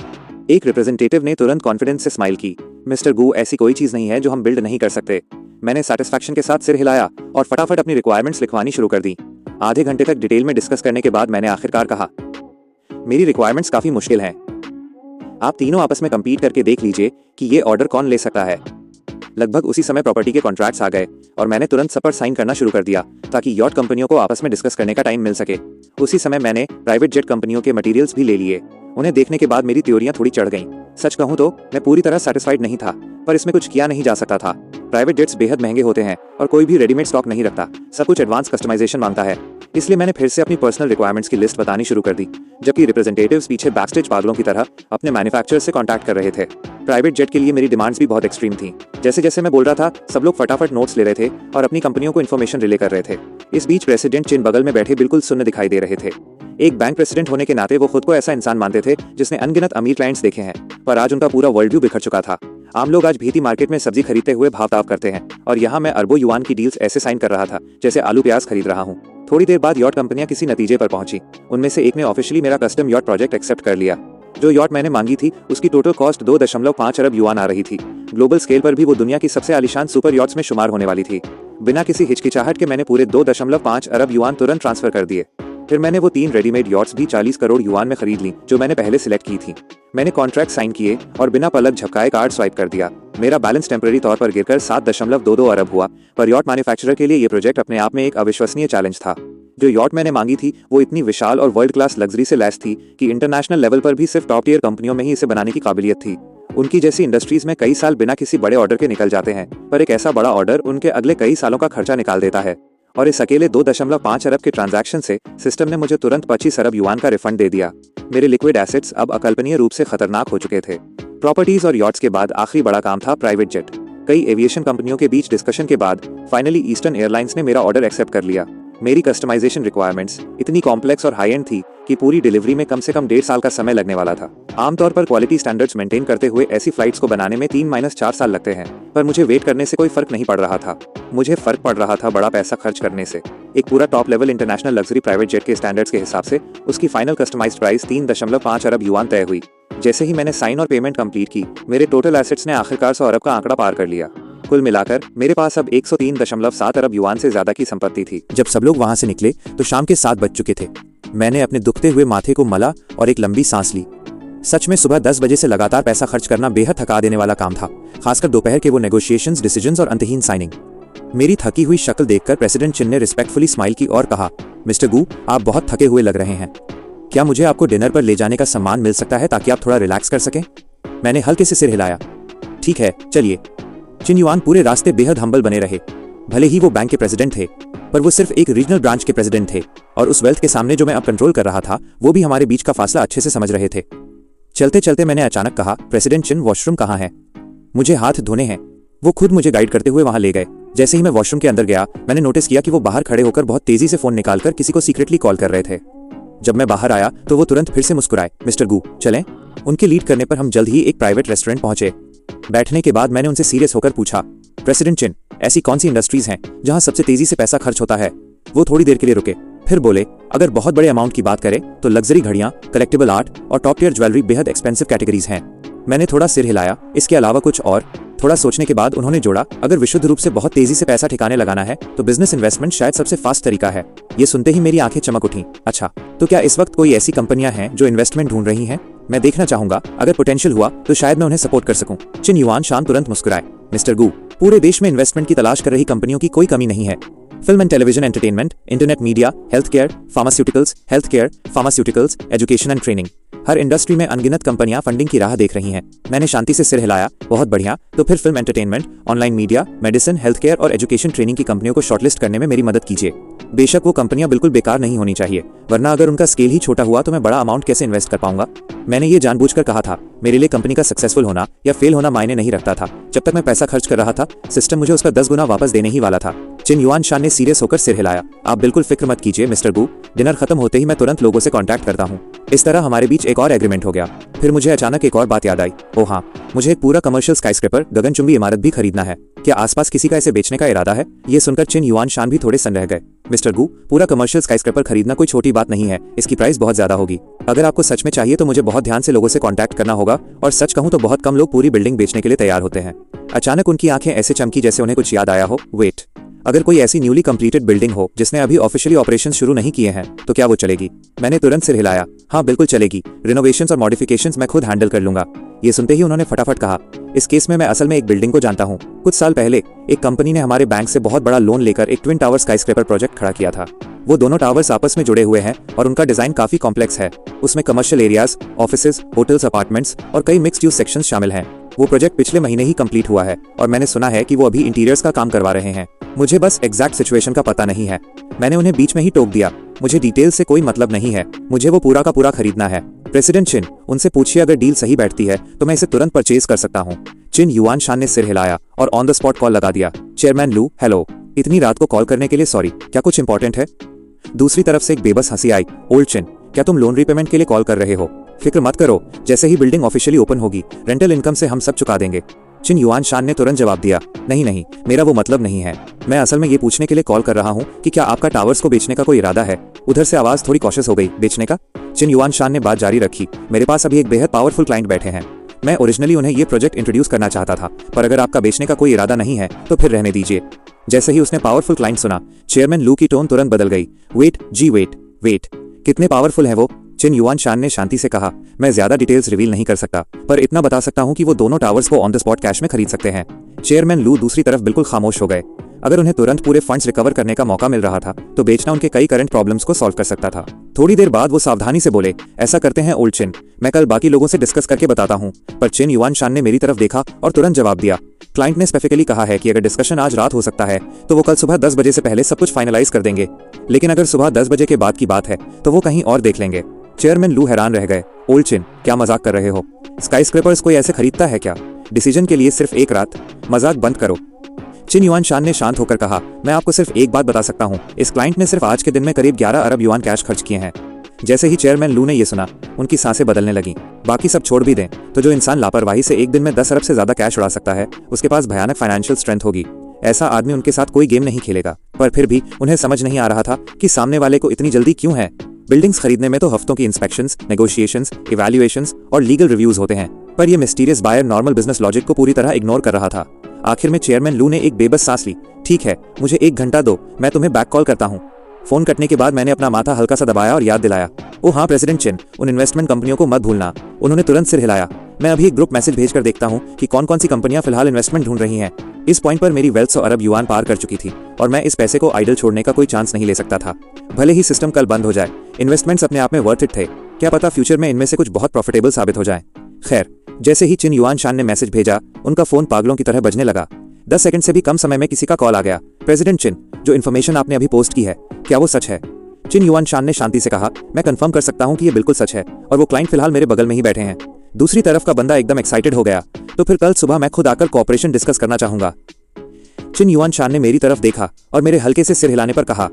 एक रिप्रेजेंटेटिव ने तुरंत कॉन्फिडेंस से स्माइल की। मिस्टर गू, ऐसी कोई चीज नहीं है जो हम बिल्ड नहीं कर सकते। मैंने सेटिस्फैक्शन के साथ सिर हिलाया और फटाफट अपनी रिक्वायरमेंट्स लिखवानी शुरू कर दी। आधे घंटे तक डिटेल में डिस्कस करने के बाद मैंने आखिरकार कहा, मेरी रिक्वायरमेंट्स काफी मुश्किल हैं। आप तीनों आपस में कंपीट करके देख लीजिए कि ये ऑर्डर कौन ले सकता है। लगभग उसी समय प्रॉपर्टी के कॉन्ट्रैक्ट्स आ गए और मैंने तुरंत सब पर साइन करना शुरू कर दिया ताकि यॉट कंपनियों को आपस में डिस्कस करने का टाइम मिल सके। उसी समय मैंने प्राइवेट जेट कंपनियों के मटेरियल्स भी ले लिए। उन्हें देखने के बाद मेरी थ्योरियां थोड़ी चढ़ गईं। सच कहूं तो मैं पूरी तरह सेटिस्फाइड नहीं था, पर इसमें कुछ किया नहीं जा सकता था। प्राइवेट जेट्स बेहद महंगे होते हैं और कोई भी रेडीमेड स्टॉक नहीं रखता, सब कुछ एडवांस कस्टमाइजेशन मांगता है। इसलिए मैंने फिर से अपनी पर्सनल रिक्वायरमेंट्स की लिस्ट बतानी शुरू कर दी, जबकि रिप्रेजेंटेटिव्स पीछे बैकस्टेज पागलों की तरह अपने मैन्युफैक्चरर से कांटेक्ट कर रहे थे। प्राइवेट जेट के लिए मेरी डिमांड्स भी बहुत एक्सट्रीम थी। जैसे जैसे मैं बोल रहा था, सब लोग फटाफट नोट्स ले रहे थे और अपनी कंपनियों को इन्फॉर्मेशन रिले कर रहे थे। इस बीच प्रेसिडेंट चिन बगल में बैठे बिल्कुल सुन्न दिखाई दे रहे थे। एक बैंक प्रेसिडेंट होने के नाते वो खुद को ऐसा इंसान मानते थे जिसने अनगिनत अमीर क्लाइंट्स देखे हैं, पर आज उनका पूरा वर्ल्ड व्यू बिखर चुका था। आम लोग आज भीती मार्केट में सब्जी खरीदते हुए भाव-ताव करते हैं और यहाँ मैं अरबों युआन की डील्स ऐसे साइन कर रहा था जैसे आलू प्याज खरीद रहा हूँ। थोड़ी देर बाद यॉट कंपनियां किसी नतीजे पर पहुंची। उनमें से एक ने ऑफिशियली मेरा कस्टम यॉट प्रोजेक्ट एक्सेप्ट कर लिया। जो यॉट मैंने मांगी थी उसकी टोटल कॉस्ट 2.5 अरब युआन आ रही थी। ग्लोबल स्केल पर भी वो दुनिया की सबसे आलीशान सुपर यॉट्स में शुमार होने वाली थी। बिना किसी हिचकिचाहट के मैंने पूरे 2.5 अरब युआन तुरंत ट्रांसफर कर दिए। फिर मैंने वो 3 रेडीमेड यॉट्स भी 40 करोड़ युआन में खरीद ली जो मैंने पहले सिलेक्ट की थी। मैंने कॉन्ट्रैक्ट साइन किए और बिना पलक झपकाए कार्ड स्वाइप कर दिया। मेरा बैलेंस टेम्पररी तौर पर गिरकर 7.22 अरब हुआ, पर यॉट मैन्युफैक्चरर के लिए ये प्रोजेक्ट अपने आप में एक अविश्वसनीय चैलेंज था। जो यॉट मैंने मांगी थी वो इतनी विशाल और वर्ल्ड क्लास लग्जरी से लैस थी कि इंटरनेशनल लेवल पर भी सिर्फ टॉप टियर कंपनियों में ही इसे बनाने की काबिलियत थी। उनकी जैसी इंडस्ट्रीज में कई साल बिना किसी बड़े ऑर्डर के निकल जाते हैं, पर एक ऐसा बड़ा ऑर्डर उनके अगले कई सालों का खर्चा निकाल देता है। और इस अकेले 2.5 अरब के ट्रांजैक्शन से सिस्टम ने मुझे तुरंत 25 अरब युआन का रिफंड दे दिया। मेरे लिक्विड एसेट्स अब अकल्पनीय रूप से खतरनाक हो चुके थे। प्रॉपर्टीज और यॉट्स के बाद आखिरी बड़ा काम था प्राइवेट जेट। कई एविएशन कंपनियों के बीच डिस्कशन के बाद फाइनली ईस्टर्न एयरलाइंस ने मेरा ऑर्डर एक्सेप्ट कर लिया। मेरी कस्टमाइजेशन रिक्वायरमेंट्स इतनी कॉम्प्लेक्स और हाई एंड थी कि पूरी डिलीवरी में कम से कम 1.5 साल का समय लगने वाला था। आमतौर पर क्वालिटी स्टैंडर्ड्स मेंटेन करते हुए ऐसी फ्लाइट्स को बनाने में 3-4 साल लगते हैं, पर मुझे वेट करने से कोई फर्क नहीं पड़ रहा था। मुझे फर्क पड़ रहा था बड़ा पैसा खर्च करने से। एक पूरा top level international luxury private jet के स्टैंडर्ड्स के हिसाब से उसकी फाइनल कस्टमाइज्ड प्राइस 3.5 अरब युआन तय हुई। जैसे ही मैंने साइन और पेमेंट कंप्लीट की, मेरे टोटल एसेट्स ने आखिरकार 100 अरब का आंकड़ा पार कर लिया। कुल मिलाकर मेरे पास अब 103.7 अरब युआन से ज्यादा की संपत्ति थी। जब सब लोग वहां से निकले तो शाम के 7 बज चुके थे। मैंने अपने दुखते हुए माथे को मला और एक लंबी सांस ली। सच में सुबह 10 बजे से लगातार पैसा खर्च करना बेहद थका देने वाला काम था, खासकर दोपहर के वो नेगोशिएशंस, डिसीजंस और अंतहीन साइनिंग। मेरी थकी हुई शक्ल देखकर प्रेसिडेंट चिन ने रिस्पेक्टफुली स्माइल की और कहा, मिस्टर गू, आप बहुत थके हुए लग रहे हैं। क्या मुझे आपको डिनर पर ले जाने का सम्मान मिल सकता है ताकि आप थोड़ा रिलैक्स कर सकें? मैंने हल्के से सिर हिलाया। ठीक है, चलिए। चिन युआन पूरे रास्ते बेहद हम्बल बने रहे। भले ही वो बैंक के प्रेसिडेंट थे, पर वो सिर्फ एक रीजनल ब्रांच के प्रेसिडेंट थे और उस वेल्थ के सामने जो मैं अब कंट्रोल कर रहा था वो भी हमारे बीच का फासला अच्छे से समझ रहे थे। चलते चलते मैंने अचानक कहा, प्रेसिडेंट चिन, वॉशरूम कहाँ है? मुझे हाथ धोने हैं। वो खुद मुझे गाइड करते हुए वहां ले गए। जैसे ही मैं वॉशरूम के अंदर गया, मैंने नोटिस किया कि वो बाहर खड़े होकर बहुत तेजी से फोन निकालकर किसी को सीक्रेटली कॉल कर रहे थे। जब मैं बाहर आया तो वो तुरंत फिर से मुस्कुराए। मिस्टर गू, चलें? उनके लीड करने पर हम जल्द ही एक प्राइवेट रेस्टोरेंट पहुंचे। बैठने के बाद मैंने उनसे सीरियस होकर पूछा, प्रेसिडेंट चिन, ऐसी कौन सी इंडस्ट्रीज हैं जहां सबसे तेजी से पैसा खर्च होता है? वो थोड़ी देर के लिए रुके, फिर बोले, अगर बहुत बड़े अमाउंट की बात करें तो लग्जरी घड़ियां, कलेक्टिबल आर्ट और टॉप टियर ज्वेलरी बेहद एक्सपेंसिव कैटेगरीज हैं। मैंने थोड़ा सिर हिलाया। इसके अलावा कुछ और? थोड़ा सोचने के बाद उन्होंने जोड़ा, अगर विशुद्ध रूप से बहुत तेजी से पैसा ठिकाने लगाना है तो बिजनेस इन्वेस्टमेंट शायद सबसे फास्ट तरीका है। ये सुनते ही मेरी आंखें चमक उठी। अच्छा, तो क्या इस वक्त कोई ऐसी कंपनियां हैं जो इन्वेस्टमेंट ढूंढ रही हैं? मैं देखना चाहूंगा, अगर पोटेंशियल हुआ तो शायद मैं उन्हें सपोर्ट कर सकूं। चिन युआन शान तुरंत मुस्कुराए। मिस्टर गू, पूरे देश में इन्वेस्टमेंट की तलाश कर रही कंपनियों की कोई कमी नहीं है। Film and television entertainment, internet media, health care, pharmaceuticals, education and training, her industry में अनगिनत कंपनियां फंडिंग की राह देख रही हैं। मैंने शांति से सिर हिलाया। बहुत बढ़िया, तो फिर film entertainment, online media, medicine, health care और एजुकेशन ट्रेनिंग की कंपनियों को शॉर्टलिस्ट करने में मेरी मदद कीजिए। बेशक वो कंपनियां बिल्कुल बेकार नहीं होनी चाहिए, वरना अगर उनका स्केल ही छोटा हुआ तो मैं बड़ा अमाउंट कैसे इन्वेस्ट कर पाऊंगा? मैंने ये जानबूझकर कहा था, मेरे लिए कंपनी का सक्सेसफुल होना या फेल होना मायने नहीं रखता था। जब तक मैं पैसा खर्च कर रहा था, सिस्टम मुझे उसका 10 गुना वापस देने ही वाला था। चिन युआन शान ने सीरियस होकर सिर हिलाया। आप बिल्कुल फिक्र मत कीजिए मिस्टर गू, डिनर खत्म होते ही मैं तुरंत लोगों से कांटेक्ट करता हूँ। इस तरह हमारे बीच एक और एग्रीमेंट हो गया। फिर मुझे अचानक एक और बात याद आई। ओह हाँ, मुझे एक पूरा कमर्शियल स्काईस्क्रेपर गगनचुंबी इमारत भी खरीदना है। क्या आसपास किसी का इसे बेचने का इरादा है? ये सुनकर चिन युआन शान भी थोड़े सन रह गए। मिस्टर गू, पूरा कमर्शियल स्काईस्क्रेपर खरीदना कोई छोटी बात नहीं है, इसकी प्राइस बहुत ज्यादा होगी। अगर आपको सच में चाहिए तो मुझे बहुत ध्यान से लोगों से कांटेक्ट करना होगा, और सच कहूं तो बहुत कम लोग पूरी बिल्डिंग बेचने के लिए तैयार होते हैं। अचानक उनकी आंखें ऐसे चमकी जैसे उन्हें कुछ याद आया हो। वेट, अगर कोई ऐसी न्यूली कंप्लीटेड बिल्डिंग हो जिसने अभी ऑफिशियली ऑपरेशन शुरू नहीं किए हैं तो क्या वो चलेगी? मैंने तुरंत सिर हिलाया। हाँ बिल्कुल चलेगी, रिनोवेशंस और मॉडिफिकेशंस मैं खुद हैंडल कर लूंगा। ये सुनते ही उन्होंने फटाफट कहा, इस केस में मैं असल में एक बिल्डिंग को जानता हूँ। कुछ साल पहले एक कंपनी ने हमारे बैंक से बहुत बड़ा लोन लेकर एक ट्विन टावर स्काईस्क्रेपर प्रोजेक्ट खड़ा किया था। वो दोनों टावर्स आपस में जुड़े हुए हैं और उनका डिजाइन काफी कॉम्प्लेक्स है। उसमें commercial areas, offices, hotels, apartments और कई मिक्स्ड यूज सेक्शंस शामिल हैं। वो प्रोजेक्ट पिछले महीने ही कंप्लीट हुआ है और मैंने सुना है कि वो अभी इंटीरियर्स का काम करवा रहे हैं। मुझे बस एग्जैक्ट सिचुएशन का पता नहीं है। मैंने उन्हें बीच में ही टोक दिया, मुझे डिटेल से कोई मतलब नहीं है, मुझे वो पूरा का पूरा खरीदना है। प्रेसिडेंट चिन, उनसे पूछिए अगर डील सही बैठती है तो मैं इसे तुरंत परचेज कर सकता हूँ। चिन युआन शान ने सिर हिलाया और ऑन द स्पॉट कॉल लगा दिया। चेयरमैन लू, हेलो, इतनी रात को कॉल करने के लिए सॉरी, क्या कुछ इंपॉर्टेंट है? दूसरी तरफ से एक बेबस हंसी आई। ओल्ड चिन, क्या तुम लोन रीपेमेंट के लिए कॉल कर रहे हो? फिक्र मत करो, जैसे ही बिल्डिंग ऑफिशियली ओपन होगी रेंटल इनकम से हम सब चुका देंगे। चिन युआन शान ने तुरंत जवाब दिया, नहीं नहीं, मेरा वो मतलब नहीं है। मैं असल में ये पूछने के लिए कॉल कर रहा हूँ कि क्या आपका टावर्स को बेचने का कोई इरादा है? उधर से आवाज थोड़ी कॉशियस हो गई। बेचने का? चिन युआन शान ने बात जारी रखी, मेरे पास अभी एक बेहद पावरफुल क्लाइंट बैठे हैं। मैं ओरिजिनली उन्हें ये प्रोजेक्ट इंट्रोड्यूस करना चाहता था, पर अगर आपका बेचने का कोई इरादा नहीं है तो फिर रहने दीजिए। जैसे ही उसने पावरफुल क्लाइंट सुना, चेयरमैन लू की टोन तुरंत बदल गई। वेट जी, वेट, कितने पावरफुल है वो? चिन युआन शान ने शांति से कहा, मैं ज्यादा डिटेल्स रिवील नहीं कर सकता, पर इतना बता सकता हूं कि वो दोनों टावर्स को ऑन द स्पॉट कैश में खरीद सकते हैं। चेयरमैन लू दूसरी तरफ बिल्कुल खामोश हो गए। अगर उन्हें तुरंत पूरे फंड्स रिकवर करने का मौका मिल रहा था तो बेचना उनके कई करंट प्रॉब्लम्स को सॉल्व कर सकता था। थोड़ी देर बाद वो सावधानी से बोले, ऐसा करते हैं ओल्ड चिन, मैं कल बाकी लोगों से डिस्कस करके बताता हूँ। पर चिन युआन शान ने मेरी तरफ देखा और तुरंत जवाब दिया, क्लाइंट ने स्पेसिफिकली कहा है कि अगर डिस्कशन आज रात हो सकता है तो वो कल सुबह 10 बजे से पहले सब कुछ फाइनलाइज कर देंगे, लेकिन अगर सुबह 10 बजे के बाद की बात है तो वो कहीं और देख लेंगे। चेयरमैन लू हैरान रह गए। ओल्ड चिन, क्या मजाक कर रहे हो? स्काईस्क्रेपर्स कोई ऐसे खरीदता है क्या? डिसीजन के लिए सिर्फ एक रात? मजाक बंद करो। चिन युआन शान ने शांत होकर कहा, मैं आपको सिर्फ एक बात बता सकता हूँ, इस क्लाइंट ने सिर्फ आज के दिन में करीब 11 अरब युआन कैश खर्च किए हैं। जैसे ही चेयरमैन लू ने यह सुना, उनकी सांसें बदलने लगीं। बाकी सब छोड़ भी दें तो जो इंसान लापरवाही से एक दिन में 10 अरब से ज्यादा कैश उड़ा सकता है, उसके पास भयानक फाइनेंशियल स्ट्रेंथ होगी। ऐसा आदमी उनके साथ कोई गेम नहीं खेलेगा। पर फिर भी उन्हें समझ नहीं आ रहा था कि सामने वाले को इतनी जल्दी क्यों है। बिल्डिंग्स खरीदने में तो हफ्तों की इंस्पेक्शंस, नेगोशिएशंस, इवैल्यूएशंस और लीगल रिव्यूज होते हैं, पर ये mysterious buyer normal business logic को पूरी तरह इग्नोर कर रहा था। आखिर में चेयरमैन लू ने एक बेबस सांस ली। ठीक है, मुझे 1 घंटा दो, मैं तुम्हें बैक कॉल करता हूँ। फोन कटने के बाद मैंने अपना माथा हल्का सा दबाया और याद दिलाया, ओ हाँ प्रेसिडेंट चिन, उन इन्वेस्टमेंट कंपनियों को मत भूलना। उन्होंने तुरंत सिर हिलाया। मैं अभी एक ग्रुप मैसेज भेजकर देखता हूँ कि कौन कौन सी कंपनियां फिलहाल इन्वेस्टमेंट ढूंढ रही हैं। इस पॉइंट पर मेरी वेल्थ 100 अरब युआन पार कर चुकी थी और मैं इस पैसे को आइडल छोड़ने का कोई चांस नहीं ले सकता था। भले ही सिस्टम कल बंद हो जाए, इन्वेस्टमेंट्स अपने आप में वर्थ इट थे। क्या पता फ्यूचर में इनमें से कुछ बहुत प्रॉफिटेबल साबित हो जाए। खैर, जैसे ही चिन युआन शान ने मैसेज भेजा, उनका फोन पागलों की तरह बजने लगा। 10 सेकंड से भी कम समय में किसी का कॉल आ गया। प्रेसिडेंट चिन, जो इन्फॉर्मेशन आपने अभी पोस्ट की है, क्या वो सच है? चिन युआन शान ने शांति से कहा, मैं कंफर्म कर सकता हूँ कि ये बिल्कुल सच है और वो क्लाइंट फिलहाल मेरे बगल में ही बैठे हैं। दूसरी तरफ का बंदा एकदम एक्साइटेड हो गया, तो फिर कल सुबह मैं खुद आकर कॉपरेशन डिस्कस करना चाहूंगा। चिन युआन शान ने मेरी तरफ देखा और मेरे हल्के से सिर हिलाने पर कहा,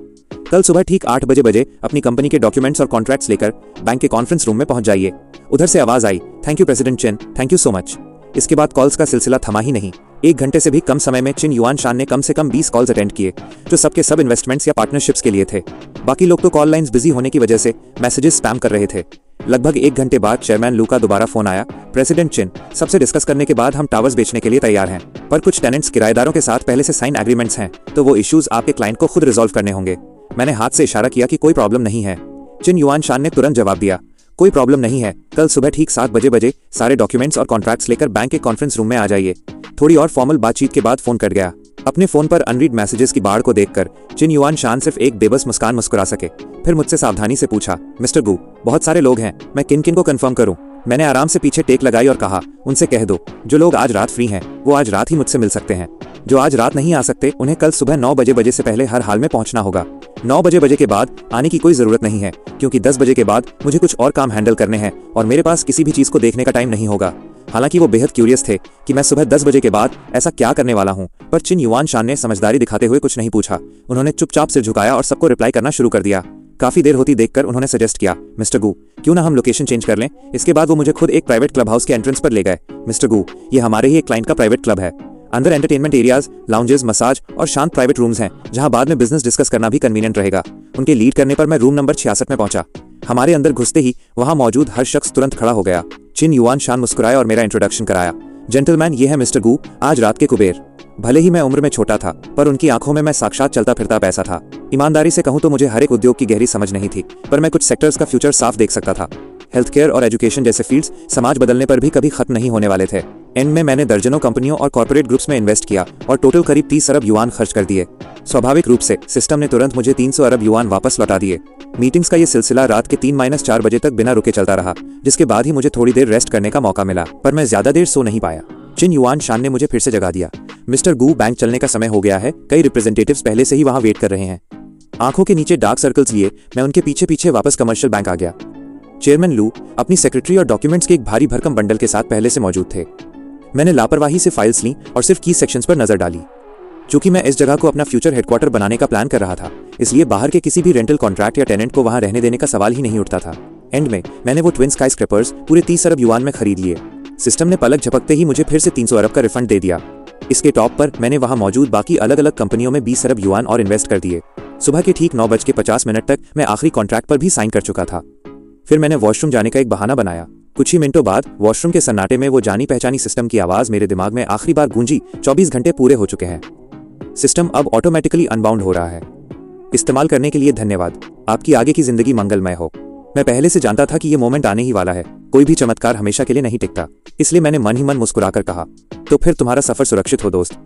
कल सुबह ठीक 8 बजे अपनी कंपनी के डॉक्यूमेंट्स और कॉन्ट्रैक्ट्स लेकर बैंक के कॉन्फ्रेंस रूम में पहुंच जाइए। उधर से आवाज आई, thank you president Chin, thank you so much. इसके बाद कॉल्स का सिलसिला थमा ही नहीं। 1 घंटे से भी कम समय में चिन युआन शान ने कम से कम 20 कॉल्स अटेंड किए, जो सबके सब इन्वेस्टमेंट्स या पार्टनरशिप्स के लिए थे। बाकी लोग तो कॉल लाइंस बिजी होने की वजह से मैसेजेस स्पैम कर रहे थे। लगभग 1 घंटे बाद चेयरमैन लू का दोबारा फोन आया, प्रेसिडेंट चिन, सबसे डिस्कस करने के बाद हम टावर्स बेचने के लिए तैयार हैं, पर कुछ टेनेंट्स किराएदारों के साथ पहले से साइन एग्रीमेंट्स हैं, तो वो इश्यूज आपके क्लाइंट को खुद रिजॉल्व करने होंगे। मैंने हाथ से इशारा किया कि कोई प्रॉब्लम नहीं है। चिन युआन शान ने तुरंत जवाब दिया, कोई प्रॉब्लम नहीं है, कल सुबह ठीक 7 बजे सारे डॉक्यूमेंट्स और कॉन्ट्रैक्ट्स लेकर बैंक के कॉन्फ्रेंस रूम में आ जाइए। थोड़ी और फॉर्मल बातचीत के बाद फोन कट गया। अपने फोन पर अनरीड मैसेजेस की बाढ़ को देखकर चिन युआन शान सिर्फ एक बेबस मुस्कान मुस्कुरा सके। फिर मुझसे सावधानी से पूछा, मिस्टर गू, बहुत सारे लोग हैं, मैं किन किन को कंफर्म करूं? मैंने आराम से पीछे टेक लगाई और कहा, उनसे कह दो जो लोग आज रात फ्री हैं वो आज रात ही मुझसे मिल सकते हैं। जो आज रात नहीं आ सकते उन्हें कल सुबह 9 बजे से पहले हर हाल में पहुंचना होगा। 9 बजे के बाद आने की कोई जरूरत नहीं है, क्योंकि 10 बजे के बाद मुझे कुछ और काम हैंडल करने हैं और मेरे पास किसी भी चीज को देखने का टाइम नहीं होगा। हालांकि वो बेहद क्यूरियस थे कि मैं सुबह 10 बजे के बाद ऐसा क्या करने वाला हूं, पर चिन युआन शान ने समझदारी दिखाते हुए कुछ नहीं पूछा। उन्होंने चुपचाप सिर झुकाया और सबको रिप्लाई करना शुरू कर दिया। काफी देर होती देखकर उन्होंने सजेस्ट किया, मिस्टर गू, क्यों ना हम लोकेशन चेंज कर लें। इसके बाद वो मुझे खुद एक प्राइवेट क्लब हाउस के एंट्रेंस पर ले गए। मिस्टर गू, ये हमारे ही एक क्लाइंट का प्राइवेट क्लब है। अंदर एंटरटेनमेंट एरियाज, लाउंजेस, मसाज और शांत प्राइवेट रूम्स हैं, जहां बाद में बिजनेस डिस्कस करना भी कन्वीनियंट रहेगा। उनके लीड करने पर मैं रूम नंबर 66 में पहुंचा। हमारे अंदर घुसते ही वहां मौजूद हर शख्स तुरंत खड़ा हो गया। चिन युआन शान मुस्कुराया और मेरा इंट्रोडक्शन कराया। जेंटलमैन, ये है मिस्टर गू, आज रात के कुबेर। भले ही मैं उम्र में छोटा था, पर उनकी आंखों में मैं साक्षात चलता फिरता पैसा था। ईमानदारी से कहूं तो मुझे हर एक उद्योग की गहरी समझ नहीं थी, पर मैं कुछ सेक्टर्स का फ्यूचर साफ देख सकता था। हेल्थ केयर और एजुकेशन जैसे फील्ड्स समाज बदलने पर भी कभी खत्म नहीं होने वाले थे। एंड में मैंने दर्जनों कंपनियों और कॉर्पोरेट ग्रुप्स में इन्वेस्ट किया और टोटल करीब 30 अरब युआन खर्च कर दिए। स्वाभाविक रूप से सिस्टम ने तुरंत मुझे 300 अरब युआन वापस लौटा दिए। मीटिंग्स का ये सिलसिला रात के 3-4 बजे तक बिना रुके चलता रहा, जिसके बाद ही मुझे थोड़ी देर रेस्ट करने का मौका मिला, पर मैं ज्यादा देर सो नहीं पाया। चिन युआन शान ने मुझे फिर से जगा दिया। मिस्टर गू, बैंक चलने का समय हो गया है, कई रिप्रेजेंटेटिव्स पहले से ही वहां वेट कर रहे हैं। आंखों के नीचे डार्क सर्कल्स लिए मैं उनके पीछे पीछे वापस कमर्शियल बैंक आ गया। चेयरमैन लू अपनी सेक्रेटरी और डॉक्यूमेंट्स के एक भारी भरकम बंडल के साथ पहले से मौजूद थे। मैंने लापरवाही से फाइल्स ली और सिर्फ की सेक्शंस पर नजर डाली। चूंकि मैं इस जगह को अपना फ्यूचर हेडक्वार्टर बनाने का प्लान कर रहा था, इसलिए बाहर के किसी भी रेंटल कॉन्ट्रैक्ट या टेनेंट को वहां रहने देने का सवाल ही नहीं उठता था। एंड में मैंने वो ट्विन स्काई स्क्रैपर्स पूरे 30 अरब युआन में खरीद लिए। सिस्टम ने पलक झपकते ही मुझे फिर से 300 अरब का रिफंड दे दिया। इसके टॉप पर मैंने वहां मौजूद बाकी अलग अलग कंपनियों में 20 अरब युआन और इन्वेस्ट कर दिए। सुबह के ठीक 9:50 तक मैं आखिरी कॉन्ट्रैक्ट पर भी साइन कर चुका था। फिर मैंने वॉशरूम जाने का एक बहाना बनाया। कुछ ही मिनटों बाद वॉशरूम के सन्नाटे में वो जानी पहचानी सिस्टम की आवाज मेरे दिमाग में आखिरी बार गूंजी। 24 घंटे पूरे हो चुके हैं। सिस्टम अब ऑटोमेटिकली अनबाउंड हो रहा है। इस्तेमाल करने के लिए धन्यवाद। आपकी आगे की जिंदगी मंगलमय हो। मैं पहले से जानता था कि ये मोमेंट आने ही वाला है। कोई भी चमत्कार हमेशा के लिए नहीं टिकता, इसलिए मैंने मन ही मन मुस्कुराकर कहा, तो फिर तुम्हारा सफर सुरक्षित हो दोस्त।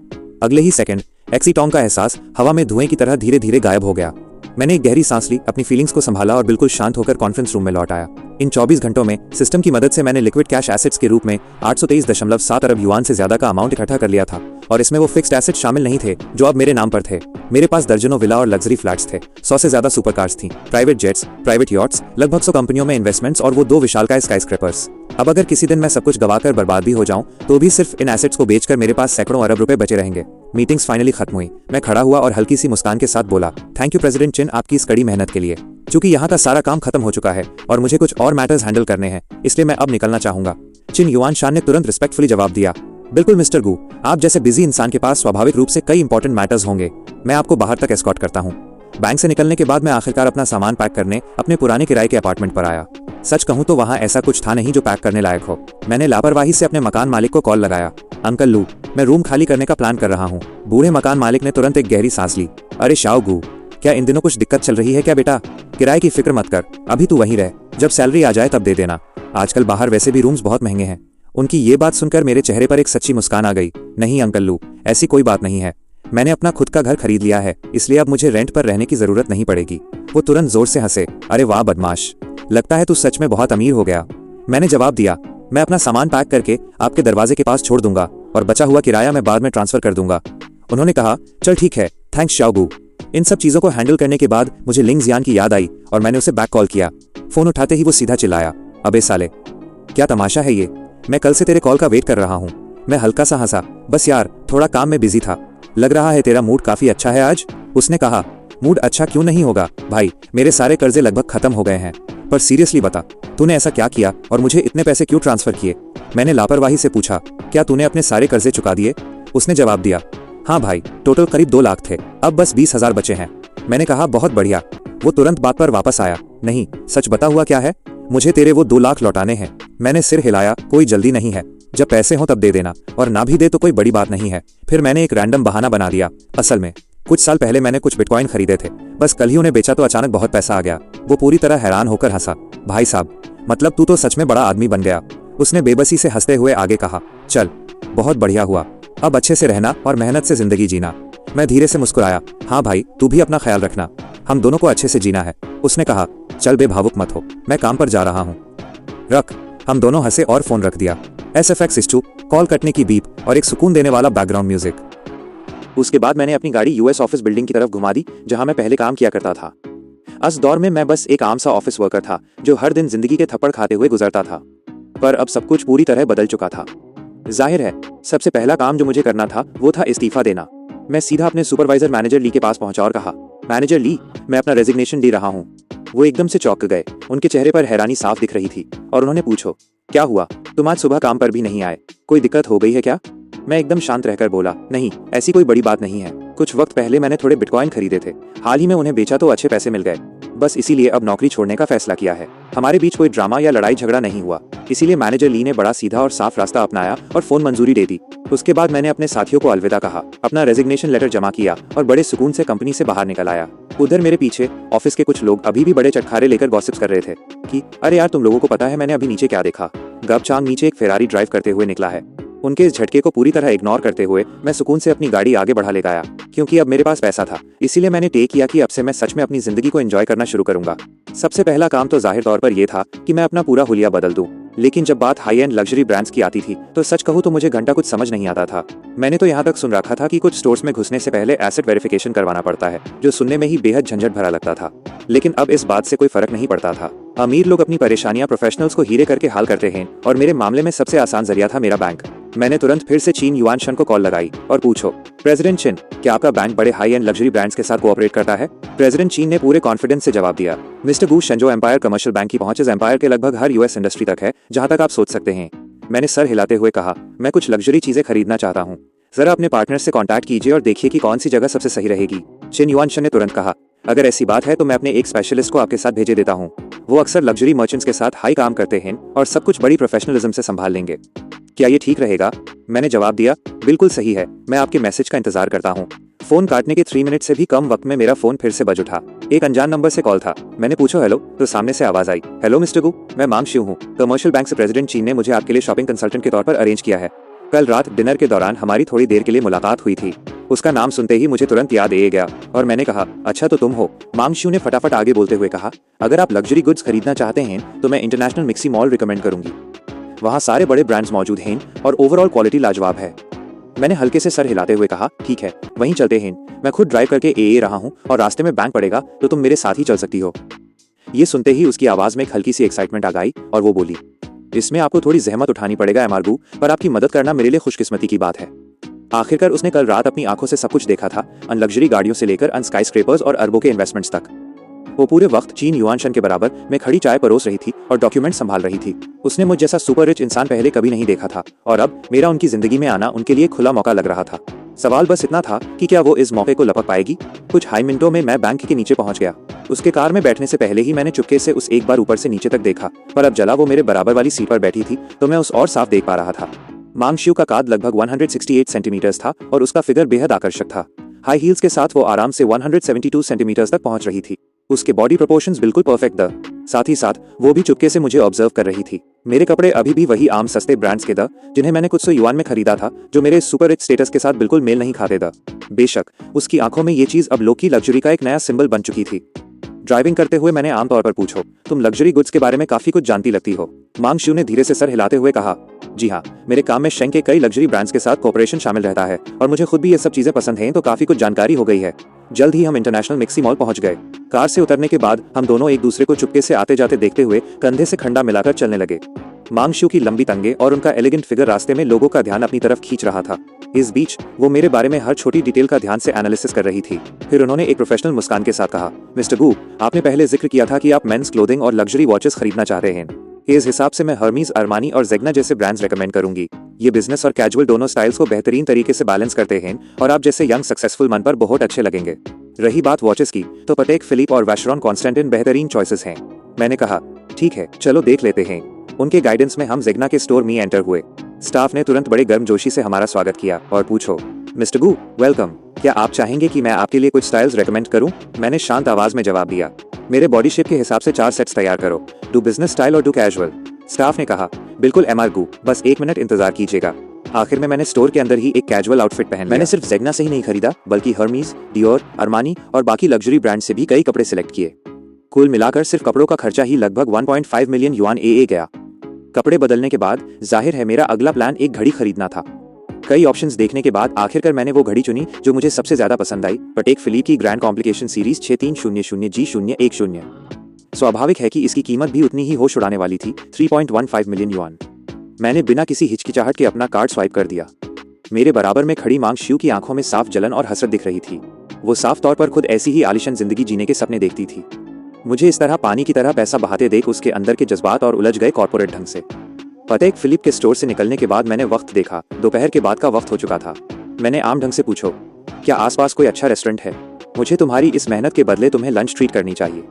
अगले ही सेकंड एक्सीटॉन का एहसास हवा में धुएं की तरह धीरे धीरे गायब हो गया। मैंने एक गहरी सांस ली, अपनी फीलिंग्स को संभाला और बिल्कुल शांत होकर कॉन्फ्रेंस रूम में लौट आया। इन 24 घंटों में सिस्टम की मदद से मैंने लिक्विड कैश एसेट्स के रूप में 823.7 अरब युआन से ज्यादा का अमाउंट इकट्ठा कर लिया था, और इसमें वो फिक्स्ड एसेट शामिल नहीं थे जो अब मेरे नाम पर थे। मेरे पास दर्जनों विला और लग्जरी फ्लैट्स थे, 100 से ज्यादा सुपर कार्स थी, प्राइवेट जेट्स, प्राइवेट यॉट्स, लगभग 100 कंपनियों में इन्वेस्टमेंट्स और वो 2 विशालकाय स्काई स्क्रैपर्स। अब अगर किसी दिन मैं सब कुछ गवाकर बर्बाद भी हो जाऊं, तो भी सिर्फ इन एसेट्स को बेचकर मेरे पास सैकड़ों अरब रुपए बचे रहेंगे। मीटिंग्स फाइनली खत्म हुई। मैं खड़ा हुआ और हल्की सी मुस्कान के साथ बोला, थैंक यू प्रेसिडेंट चिन, आपकी इस कड़ी मेहनत के लिए। चूंकि यहाँ का सारा काम खत्म हो चुका है और मुझे कुछ और मैटर्स हैंडल करने हैं, इसलिए मैं अब निकलना चाहूंगा। चिन युआन शान ने तुरंत रिस्पेक्टफुली जवाब दिया, बिल्कुल मिस्टर गू, आप जैसे बिजी इंसान के पास स्वाभाविक रूप से कई इंपॉर्टेंट मैटर्स होंगे। मैं आपको बाहर तक एस्कॉर्ट करता हूँ। बैंक से निकलने के बाद मैं आखिरकार अपना सामान पैक करने अपने पुराने किराए के अपार्टमेंट पर आया। सच कहूं तो वहां ऐसा कुछ था नहीं जो पैक करने लायक हो। मैंने लापरवाही से अपने मकान मालिक को कॉल लगाया, अंकल लू, मैं रूम खाली करने का प्लान कर रहा हूँ। बूढ़े मकान मालिक ने तुरंत एक गहरी सांस ली। अरे शाओ गू, क्या इन दिनों कुछ दिक्कत चल रही है क्या बेटा? किराए की फिक्र मत कर, अभी तू वहीं रह, जब सैलरी आ जाए तब दे देना। आजकल बाहर वैसे भी रूम्स बहुत महंगे हैं। उनकी ये बात सुनकर मेरे चेहरे पर एक सच्ची मुस्कान आ गई। नहीं अंकल लू, ऐसी कोई बात नहीं है। मैंने अपना खुद का घर खरीद लिया है, इसलिए अब मुझे रेंट पर रहने की जरूरत नहीं पड़ेगी। वो तुरंत जोर से हंसे, अरे वाह बदमाश, लगता है तू सच में बहुत अमीर हो गया। मैंने जवाब दिया, मैं अपना सामान पैक करके आपके दरवाजे के पास छोड़ दूंगा और बचा हुआ किराया मैं बाद में ट्रांसफर कर दूंगा। उन्होंने कहा, चल ठीक है, थैंक्स शाओगू। इन सब चीजों को हैंडल करने के बाद मुझे लिंग जियान की याद आई और मैंने उसे बैक कॉल किया। फोन उठाते ही वो सीधा चिल्लाया, अबे साले, क्या तमाशा है ये? मैं कल से तेरे कॉल का वेट कर रहा हूँ। मैं हल्का सा हंसा, बस यार थोड़ा काम में बिजी था। लग रहा है तेरा मूड काफी अच्छा है आज। उसने कहा, मूड अच्छा क्यों नहीं होगा भाई, मेरे सारे कर्जे लगभग खत्म हो गए हैं। पर सीरियसली बता, तूने ऐसा क्या किया और मुझे इतने पैसे क्यों ट्रांसफर किए? मैंने लापरवाही से पूछा, क्या तूने अपने सारे कर्जे चुका दिए? उसने जवाब दिया, हाँ भाई, टोटल करीब 2 लाख थे, अब बस 20,000 बचे हैं। मैंने कहा, बहुत बढ़िया। वो तुरंत बात पर वापस आया, नहीं सच बता हुआ क्या है? मुझे तेरे वो 2 लाख लौटाने हैं। मैंने सिर हिलाया, कोई जल्दी नहीं है, जब पैसे हो तब दे देना, और ना भी दे तो कोई बड़ी बात नहीं है। फिर मैंने एक रैंडम बहाना बना दिया, असल में कुछ साल पहले मैंने कुछ बिटकॉइन खरीदे थे, बस कल ही उन्हें बेचा तो अचानक बहुत पैसा आ गया। वो पूरी तरह हैरान होकर हंसा, भाई साहब, मतलब तू तो सच में बड़ा आदमी बन गया। उसने बेबसी से हंसते हुए आगे कहा, चल बहुत बढ़िया हुआ, अब अच्छे से रहना और मेहनत से जिंदगी जीना। मैं धीरे से मुस्कुराया, हाँ भाई, तू भी अपना ख्याल रखना, हम दोनों को अच्छे से जीना है। उसने कहा, चल बेभावुक मत हो, मैं काम पर जा रहा हूँ, रख। हम दोनों हंसे और फोन रख दिया। SFX2 कॉल कटने की बीप और एक सुकून देने वाला बैकग्राउंड म्यूजिक। उसके बाद मैंने अपनी गाड़ी US ऑफिस बिल्डिंग की तरफ घुमा दी, जहां मैं पहले काम किया करता था। उस दौर में मैं बस एक आम सा ऑफिस वर्कर था जो हर दिन जिंदगी के थप्पड़ खाते हुए गुजरता था। पर अब सब कुछ पूरी तरह बदल चुका था। जाहिर है, सबसे पहला काम जो मुझे करना था वो था इस्तीफा देना। मैं सीधा अपने सुपरवाइजर मैनेजर ली के पास पहुंचा और कहा, मैनेजर ली, मैं अपना रेजिग्नेशन दे रहा हूँ। वो एकदम से चौंक गए। उनके चेहरे पर हैरानी साफ दिख रही थी और उन्होंने पूछो, क्या हुआ, तुम आज सुबह काम पर भी नहीं आए, कोई दिक्कत हो गई है क्या? मैं एकदम शांत रहकर बोला, नहीं, ऐसी कोई बड़ी बात नहीं है। कुछ वक्त पहले मैंने थोड़े बिटकॉइन खरीदे थे, हाल ही में उन्हें बेचा तो अच्छे पैसे मिल गए, बस इसीलिए अब नौकरी छोड़ने का फैसला किया है। हमारे बीच कोई ड्रामा या लड़ाई झगड़ा नहीं हुआ, इसीलिए मैनेजर ली ने बड़ा सीधा और साफ रास्ता अपनाया और फोन मंजूरी दे दी। उसके बाद मैंने अपने साथियों को अलविदा कहा, अपना रेजिग्नेशन लेटर जमा किया और बड़े सुकून से कंपनी से बाहर निकल आया। उधर मेरे पीछे ऑफिस के कुछ लोग अभी भी बड़े चटखारे लेकर गॉसिप्स कर रहे थे कि अरे यार, तुम लोगों को पता है मैंने अभी नीचे क्या देखा? गब चांग नीचे एक फेरारी ड्राइव करते हुए निकला है। उनके इस झटके को पूरी तरह इग्नोर करते हुए मैं सुकून से अपनी गाड़ी आगे बढ़ा ले गया, क्योंकि अब मेरे पास पैसा था। इसीलिए मैंने तय किया कि अब से मैं सच में अपनी जिंदगी को एंजॉय करना शुरू करूंगा। सबसे पहला काम तो जाहिर तौर पर यह था कि मैं अपना पूरा हुलिया बदल दूं। लेकिन जब बात हाई एंड लग्जरी ब्रांड्स की आती थी तो सच कहूँ तो मुझे घंटा कुछ समझ नहीं आता था। मैंने तो यहाँ तक सुन रखा था कि कुछ स्टोर्स में घुसने से पहले एसेट वेरिफिकेशन करवाना पड़ता है, जो सुनने में ही बेहद झंझट भरा लगता था। लेकिन अब इस बात से कोई फर्क नहीं पड़ता था। अमीर लोग अपनी परेशानियां प्रोफेशनल्स को हीरे करके हाल करते हैं और मेरे मामले में सबसे आसान जरिया था मेरा बैंक। मैंने तुरंत फिर से चीन युआन शन को कॉल लगाई और पूछो, प्रेसिडेंट चिन, क्या आपका बैंक बड़े हाई एंड लग्जरी ब्रांड्स के साथ कोऑपरेट करता है? प्रेसिडेंट चीन ने पूरे कॉन्फिडेंस से जवाब दिया, मिस्टर गू, शंजो एम्पायर कमर्शियल बैंक की पहुंच एम्पायर के लगभग हर यूएस इंडस्ट्री तक है, जहां तक आप सोच सकते हैं। मैंने सर हिलाते हुए कहा, मैं कुछ लग्जरी चीजें खरीदना चाहता हूँ, जरा अपने पार्टनर से कांटेक्ट कीजिए और देखिए कि कौन सी जगह सबसे सही रहेगी। चिन युआन शन ने तुरंत कहा, अगर ऐसी बात है तो मैं अपने एक स्पेशलिस्ट को आपके साथ भेजे देता हूँ। वो अक्सर लग्जरी मर्चेंट्स के साथ हाई काम करते हैं और सब कुछ बड़ी प्रोफेशनलिज्म से संभाल लेंगे। क्या ये ठीक रहेगा? मैंने जवाब दिया, बिल्कुल सही है, मैं आपके मैसेज का इंतजार करता हूँ। फोन काटने के 3 मिनट से भी कम वक्त में मेरा फोन फिर से बज उठा। एक अनजान नंबर से कॉल था। मैंने पूछा हेलो, तो सामने से आवाज आई, हेलो मिस्टर गू, मैं मांग शिव हूँ, कमर्शियल बैंक से प्रेसिडेंट चीन ने मुझे आपके लिए शॉपिंग कंसल्टेंट के तौर पर अरेंज किया है। कल रात डिनर के दौरान हमारी थोड़ी देर के लिए मुलाकात हुई थी। उसका नाम सुनते ही मुझे तुरंत याद आ गया और मैंने कहा, अच्छा तो तुम हो? मांग शिव ने फटाफट आगे बोलते हुए कहा, अगर आप लग्जरी गुड्स खरीदना चाहते हैं तो मैं इंटरनेशनल मिक्सी मॉल रिकमेंड करूंगी। वहाँ सारे बड़े ब्रांड्स मौजूद हैं और ओवरऑल क्वालिटी लाजवाब है। मैंने हल्के से सर हिलाते हुए कहा, ठीक है, वहीं चलते हैं। मैं खुद ड्राइव करके ए रहा हूँ और रास्ते में बैंक पड़ेगा तो तुम मेरे साथ ही चल सकती हो। ये सुनते ही उसकी आवाज में एक हल्की सी एक्साइटमेंट आ गई और वो बोली, इसमें आपको थोड़ी जहमत उठानी पड़ेगा एमारगू, पर आपकी मदद करना मेरे लिए खुशकिस्मती की बात है। आखिरकार उसने कल रात अपनी आंखों से सब कुछ देखा था, अन लग्जरी गाड़ियों से लेकर अन स्काई स्क्रेपर्स और अरबों के इन्वेस्टमेंट्स तक। वो पूरे वक्त चीन युआन शन के बराबर में खड़ी चाय परोस रही थी और डॉक्यूमेंट संभाल रही थी। उसने मुझ जैसा सुपर रिच इंसान पहले कभी नहीं देखा था और अब मेरा उनकी जिंदगी में आना उनके लिए खुला मौका लग रहा था। सवाल बस इतना था कि क्या वो इस मौके को लपक पाएगी। कुछ हाई मिनटों में मैं बैंक के नीचे पहुंच गया। उसके कार में बैठने से पहले ही मैंने चुपके से उस एक बार ऊपर से नीचे तक देखा, पर अब जला वो मेरे बराबर वाली सीट पर बैठी थी तो मैं उस और साफ देख पा रहा था। मांग शिव का काद लगभग 168 सेंटीमीटर था और उसका फिगर बेहद आकर्षक था। हाई हील्स के साथ वो आराम से 172 सेंटीमीटर तक पहुंच रही थी। उसके बॉडी प्रोपोर्शंस बिल्कुल परफेक्ट द। साथ ही साथ वो भी चुपके से मुझे ऑब्जर्व कर रही थी। मेरे कपड़े अभी भी वही आम सस्ते ब्रांड्स के द, जिन्हें मैंने कुछ 100 युआन में खरीदा था, जो मेरे सुपर रिच स्टेटस के साथ बिल्कुल मेल नहीं खाते द। बेशक उसकी आंखों में ये चीज अब लोग की लग्जरी का एक नया सिंबल बन चुकी थी। ड्राइविंग करते हुए मैंने आमतौर पर पूछो, तुम लग्जरी गुड्स के बारे में काफी कुछ जानती लगती हो। मांग शिव ने धीरे से सर हिलाते हुए कहा, जी हाँ, मेरे काम में शेंग के कई लग्जरी ब्रांड्स के साथ कोऑपरेशन शामिल रहता है और मुझे खुद भी ये सब चीजें पसंद हैं, तो काफी कुछ जानकारी हो गई है। जल्द ही हम इंटरनेशनल मिक्सी मॉल पहुंच गए। कार से उतरने के बाद हम दोनों एक दूसरे को चुपके से आते जाते देखते हुए कंधे से खंडा मिलाकर चलने लगे। मांग शिव की लंबी टंगे और उनका एलिगेंट फिगर रास्ते में लोगों का ध्यान अपनी तरफ खींच रहा था। इस बीच वो मेरे बारे में हर छोटी डिटेल का ध्यान से एनालिसिस कर रही थी। फिर उन्होंने एक प्रोफेशनल मुस्कान के साथ कहा, मिस्टर गू, आपने पहले जिक्र किया था कि आप मेंस क्लोथिंग और लग्जरी वॉचेस खरीदना चाह रहे हैं। इस हिसाब से मैं हर्मीज, अरमानी और ज़ेग्ना जैसे ब्रांड्स रेकमेंड करूंगी। ये बिजनेस और कैजुअल दोनों स्टाइल्स को बेहतरीन तरीके से बैलेंस करते हैं और आप जैसे यंग सक्सेसफुल मन पर बहुत अच्छे लगेंगे। रही बात वॉचेस की, तो पटेक फिलिप और वैशरॉन कॉन्स्टेंटिन बेहतरीन चॉइसेस हैं। मैंने कहा, ठीक है, चलो देख लेते हैं। उनके गाइडेंस में हम ज़ेग्ना के स्टोर में एंटर हुए। स्टाफ ने तुरंत बड़े गर्मजोशी से हमारा स्वागत किया और पूछो, मिस्टर गू, वेलकम, क्या आप चाहेंगे कि मैं आपके लिए कुछ स्टाइल्स रेकमेंड करूं? मैंने शांत आवाज में जवाब दिया, मेरे बॉडी शेप के हिसाब से 4 सेट्स तैयार करो, डू बिजनेस स्टाइल और डू कैजुअल। स्टाफ ने कहा, बिल्कुल एमआर गू, बस 1 मिनट इंतजार कीजिएगा। आखिर में मैंने स्टोर के अंदर ही एक कैजुअल आउटफिट पहन लिया। मैंने सिर्फ ज़ेग्ना से ही नहीं खरीदा, बल्कि हर्मीज, डियोर, अरमानी और बाकी लग्जरी ब्रांड से भी कई कपड़े सिलेक्ट किए। कुल मिलाकर सिर्फ कपड़ों का खर्चा ही लगभग 1.5 मिलियन युआन गया। कपड़े बदलने के बाद जाहिर है मेरा अगला प्लान एक घड़ी खरीदना था। कई ऑप्शंस देखने के बाद आखिरकार मैंने वो घड़ी चुनी जो मुझे सबसे ज्यादा पसंद आई, पटेक फिलिप की ग्रैंड कॉम्प्लिकेशन सीरीज 6300G010। स्वाभाविक है कि इसकी कीमत भी उतनी ही होश उड़ाने वाली थी, 3.15 मिलियन युआन। मैंने बिना किसी हिचकिचाहट के अपना कार्ड स्वाइप कर दिया। मेरे बराबर में खड़ी मांग शिव की आंखों में साफ जलन और हसरत दिख रही थी। वो साफ तौर पर खुद ऐसी ही आलिशान जिंदगी जीने के सपने देखती थी। मुझे इस तरह पानी की तरह पैसा बहाते देख उसके अंदर के जज्बात और उलझ गए कॉर्पोरेट ढंग से। पतेक फिलिप के स्टोर से निकलने के बाद मैंने वक्त देखा, दोपहर के बाद का वक्त हो चुका था। मैंने आम ढंग से पूछो, क्या आसपास कोई अच्छा रेस्टोरेंट है? मुझे तुम्हारी इस मेहनत के बदले तुम्हें लंच ट्रीट करनी चाहिए।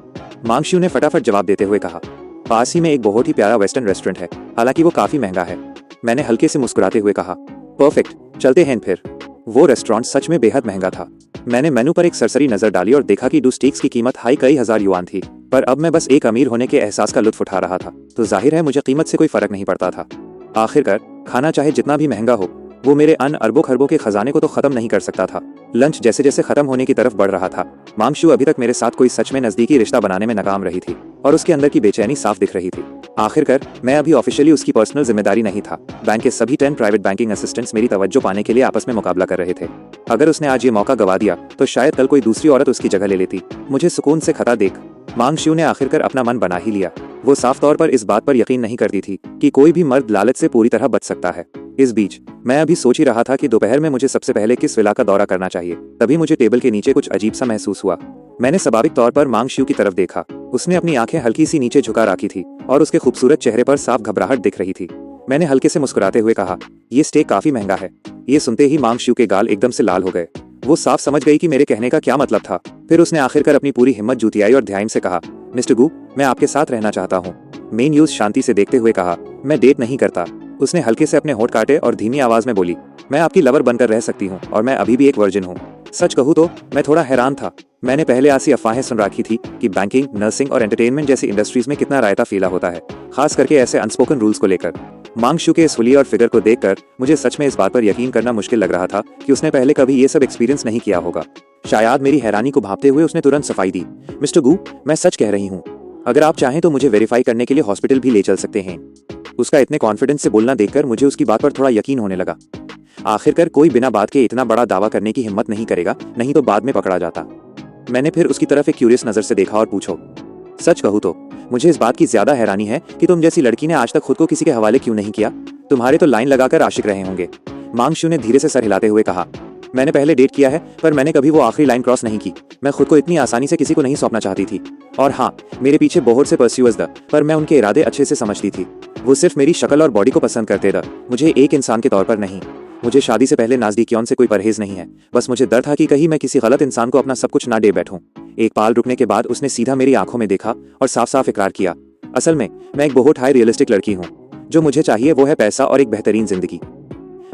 मांगशू ने फटाफट जवाब देते हुए कहा, पास ही में एक बहुत ही प्यारा वेस्टर्न रेस्टोरेंट है, हालांकि वो काफी महंगा है। मैंने हल्के से मुस्कुराते हुए कहा, परफेक्ट, चलते हैं फिर। वो रेस्टोरेंट सच में बेहद महंगा था। मैंने मेनू पर एक सरसरी नजर डाली और देखा कि 2 स्टीक्स की कीमत हाई कई हजार युआन थी, पर अब मैं बस एक अमीर होने के एहसास का लुत्फ उठा रहा था, तो जाहिर है मुझे कीमत से कोई फर्क नहीं पड़ता था। आखिरकार खाना चाहे जितना भी महंगा हो, वो मेरे अन अरबों खरबों के खजाने को तो खत्म नहीं कर सकता था। लंच जैसे जैसे खत्म होने की तरफ बढ़ रहा था, मांगशू अभी तक मेरे साथ कोई सच में नजदीकी रिश्ता बनाने में नाकाम रही थी और उसके अंदर की बेचैनी साफ दिख रही थी। आखिरकार मैं अभी ऑफिशियली उसकी पर्सनल जिम्मेदारी नहीं था। बैंक के सभी 10 प्राइवेट बैंकिंग असिस्टेंट्स मेरी तवज्जो पाने के लिए आपस में मुकाबला कर रहे थे। अगर उसने आज ये मौका गवा दिया तो शायद कल कोई दूसरी औरत उसकी जगह ले लेती। मुझे सुकून से खता देख मांगशू ने आखिरकार अपना मन बना ही लिया। वो साफ तौर पर इस बात पर यकीन नहीं करती थी कि कोई भी मर्द लालच से पूरी तरह बच सकता है। इस बीच मैं अभी सोच ही रहा था कि दोपहर में मुझे सबसे पहले किस विला का दौरा करना चाहिए। तभी मुझे टेबल के नीचे कुछ अजीब सा महसूस हुआ। मैंने स्वाभाविक तौर पर मांगशू की तरफ देखा। उसने अपनी आंखें हल्की सी नीचे झुका रखी थी और उसके खूबसूरत चेहरे पर साफ घबराहट दिख रही थी। मैंने हल्के से मुस्कुराते हुए कहा, ये स्टेक काफी महंगा है। ये सुनते ही मांगशू के गाल एकदम से लाल हो गए। वो साफ समझ गई कि मेरे कहने का क्या मतलब था। फिर उसने आखिरकार अपनी पूरी हिम्मत जुटियाई और ध्यान से कहा, मिस्टर गू, मैं आपके साथ रहना चाहता हूँ। मेन यूज शांति से देखते हुए कहा, मैं डेट नहीं करता। उसने हल्के से अपने होंठ काटे और धीमी आवाज में बोली, मैं आपकी लवर बनकर रह सकती हूँ और मैं अभी भी एक वर्जिन हूँ। सच कहूँ तो मैं थोड़ा हैरान था। मैंने पहले ऐसी अफवाहें सुन रखी थी कि बैंकिंग, नर्सिंग और एंटरटेनमेंट जैसी इंडस्ट्रीज में कितना रायता फीला होता है, खास करके ऐसे अनस्पोकन रूल्स को लेकर। मांगशू के इस हुलिया और फिगर को देखकर मुझे सच में इस बात पर यकीन करना मुश्किल लग रहा था कि उसने पहले कभी ये सब एक्सपीरियंस नहीं किया होगा। शायद मेरी हैरानी को भांपते हुए उसने तुरंत सफाई दी, मिस्टर गू, मैं सच कह रही हूँ। अगर आप चाहें तो मुझे वेरीफाई करने के लिए हॉस्पिटल भी ले चल सकते हैं। उसका इतने कॉन्फिडेंस से बोलना देखकर मुझे उसकी बात पर थोड़ा यकीन होने लगा। आखिरकार कोई बिना बात के इतना बड़ा दावा करने की हिम्मत नहीं करेगा, नहीं तो बाद में पकड़ा जाता। मैंने फिर उसकी तरफ एक क्यूरियस नजर से देखा और पूछो, सच कहूँ तो मुझे इस बात की ज्यादा हैरानी है कि तुम जैसी लड़की ने आज तक खुद को किसी के हवाले क्यों नहीं किया। तुम्हारे तो लाइन लगाकर आशिक रहे होंगे। मांगशू ने धीरे से सर हिलाते हुए कहा, मैंने पहले डेट किया है, पर मैंने कभी वो आखिरी लाइन क्रॉस नहीं की। मैं खुद को इतनी आसानी से किसी को नहीं सौंपना चाहती थी। और हाँ, मेरे पीछे बहुत से परस्यूअर्स थे, पर मैं उनके इरादे अच्छे से समझती थी। वो सिर्फ मेरी शक्ल और बॉडी को पसंद करते थे, मुझे एक इंसान के तौर पर नहीं। मुझे शादी से पहले नाज़दीकियों से कोई परहेज नहीं है। बस मुझे डर था कि कहीं मैं किसी गलत इंसान को अपना सब कुछ ना दे बैठूं। एक पाल रुकने के बाद उसने सीधा मेरी आंखों में देखा और साफ साफ इकरार किया, असल में मैं एक बहुत हाई रियलिस्टिक लड़की हूँ। जो मुझे चाहिए वो है पैसा और एक बेहतरीन जिंदगी।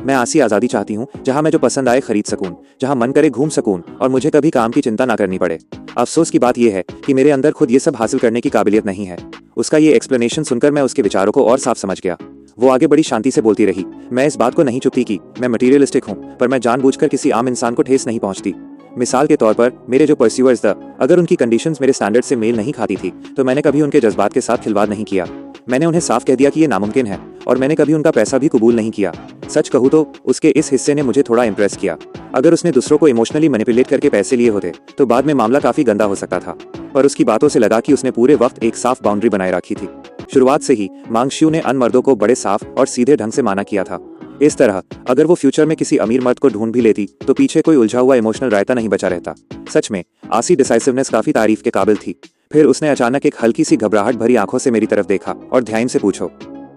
मैं ऐसी आज़ादी चाहती हूँ जहाँ मैं जो पसंद आए खरीद सकूँ, जहाँ मन करे घूम सकूँ और मुझे कभी काम की चिंता ना करनी पड़े। अफसोस की बात यह है कि मेरे अंदर खुद ये सब हासिल करने की काबिलियत नहीं है। उसका ये एक्सप्लेनेशन सुनकर मैं उसके विचारों को और साफ समझ गया। वो आगे बड़ी शांति से बोलती रही, मैं इस बात को नहीं चुपती कि मैं मटीरियलिस्टिक हूँ, पर मैं जानबूझकर किसी आम इंसान को ठेस नहीं पहुँचती। मिसाल के तौर पर मेरे जो परस्यूअर्स थे, अगर उनकी कंडीशंस मेरे स्टैंडर्ड से मेल नहीं खाती थी तो मैंने कभी उनके जज्बात के साथ खिलवाड़ नहीं किया। मैंने उन्हें साफ कह दिया कि ये नामुमकिन है और मैंने कभी उनका पैसा भी कबूल नहीं किया। सच कहूँ तो उसके इस हिस्से ने मुझे थोड़ा इम्प्रेस किया। अगर उसने दूसरों को इमोशनली मैनिपुलेट करके पैसे लिए होते तो बाद में मामला काफी गंदा हो सकता था, पर उसकी बातों से लगा कि उसने पूरे वक्त एक साफ बाउंड्री बनाए रखी थी। शुरुआत से ही मांगशू ने अन मर्दों को बड़े साफ और सीधे ढंग से माना किया था। इस तरह अगर वो फ्यूचर में किसी अमीर मर्द को ढूंढ भी लेती तो पीछे कोई उलझा हुआ इमोशनल रायता नहीं बचा रहता। सच में आसी डिसाइसिवनेस काफी तारीफ के काबिल थी। फिर उसने अचानक एक हल्की सी घबराहट भरी आंखों से मेरी तरफ देखा और ध्यान से पूछो,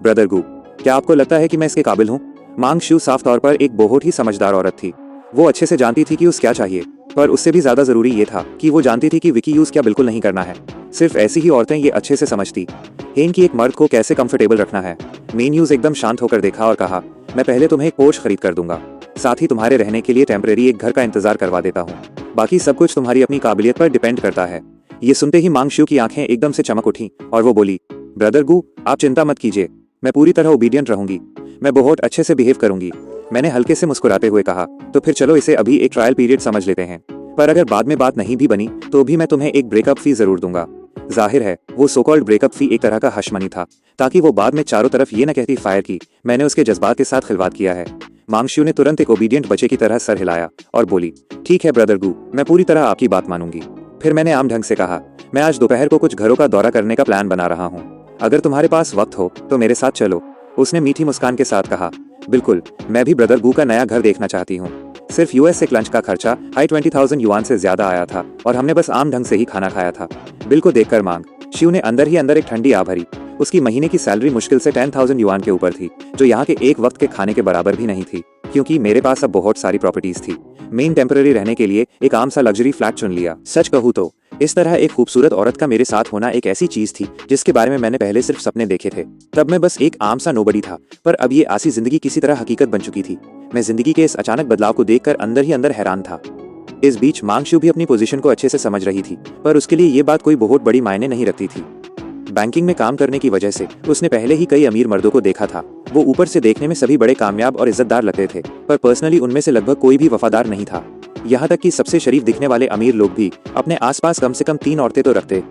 ब्रदर गू, क्या आपको लगता है कि मैं इसके काबिल हूँ? मांगशू साफ तौर पर एक बहुत ही समझदार औरत थी। वो अच्छे से जानती थी कि उसे क्या चाहिए, पर उससे भी ज्यादा जरूरी ये था कि वो जानती थी कि विकी यूज क्या बिल्कुल नहीं करना है। सिर्फ ऐसी ही औरतें ये अच्छे से समझती हैं कि एक मर्द को कैसे कंफर्टेबल रखना है। मेन यूज एकदम शांत होकर देखा और कहा, मैं पहले तुम्हें एक पोर्च खरीद कर दूंगा, साथ ही तुम्हारे रहने के लिए टेम्परेरी एक घर का इंतजार करवा देता हूँ। बाकी सब कुछ तुम्हारी अपनी काबिलियत पर डिपेंड करता है। ये सुनते ही मांगशू की आंखें एकदम से चमक उठी और वो बोली, ब्रदर गू, आप चिंता मत कीजिए, मैं पूरी तरह ओबीडियंट रहूंगी। मैं बहुत अच्छे से बिहेव करूंगी। मैंने हल्के से मुस्कुराते हुए कहा, तो फिर चलो इसे अभी एक ट्रायल पीरियड समझ लेते हैं, पर अगर बाद में बात नहीं भी बनी तो भी मैं तुम्हें एक ब्रेकअप फी जरूर दूंगा। जाहिर है वो सो कॉल्ड ब्रेकअप फी एक तरह का हश मनी था, ताकि वो बाद में चारों तरफ ये न कहती फायर की मैंने उसके जज्बात के साथ खिलवाड़ किया है। मांगशू ने तुरंत एक ओबीडियंट बच्चे की तरह सर हिलाया और बोली, ठीक है ब्रदर गू, मैं पूरी तरह आपकी बात मानूंगी। फिर मैंने आम ढंग से कहा, मैं आज दोपहर को कुछ घरों का दौरा करने का प्लान बना रहा हूँ, अगर तुम्हारे पास वक्त हो तो मेरे साथ चलो। उसने मीठी मुस्कान के साथ कहा, बिल्कुल, मैं भी ब्रदर गू का नया घर देखना चाहती हूँ। सिर्फ यूएस से लंच का खर्चा 20,000 युआन से ज्यादा आया था और हमने बस आम ढंग से ही खाना खाया था। बिल को देखकर मांग शिव ने अंदर ही अंदर एक ठंडी आ भरी। उसकी महीने की सैलरी मुश्किल से 10,000 युआन के ऊपर थी, जो यहाँ के एक वक्त के खाने के बराबर भी नहीं थी। क्योंकि मेरे पास अब बहुत सारी प्रॉपर्टीज थी, मेन टेम्पररी रहने के लिए एक आम सा लग्जरी फ्लैट चुन लिया। सच कहूँ तो इस तरह एक खूबसूरत औरत का मेरे साथ होना एक ऐसी चीज थी जिसके बारे में मैंने पहले सिर्फ सपने देखे थे। तब मैं बस एक आम सा नोबडी था, पर अब ये आसी जिंदगी किसी तरह हकीकत बन चुकी थी। मैं जिंदगी के इस अचानक बदलाव को देखकर अंदर ही अंदर हैरान था। इस बीच मांगशु भी अपनी पोजीशन को अच्छे से समझ रही थी, पर उसके लिए ये बात कोई बहुत बड़ी मायने नहीं रखती थी। बैंकिंग में काम करने की वजह से उसने पहले ही कई अमीर मर्दों को देखा था। वो ऊपर से देखने में सभी बड़े कामयाब और इज्जतदार लगते थे, पर पर्सनली उनमें से लगभग कोई भी वफादार नहीं था। यहाँ तक कि सबसे शरीफ दिखने वाले अमीर लोग भी अपने आसपास कम से कम 3 औरतें तो रखते।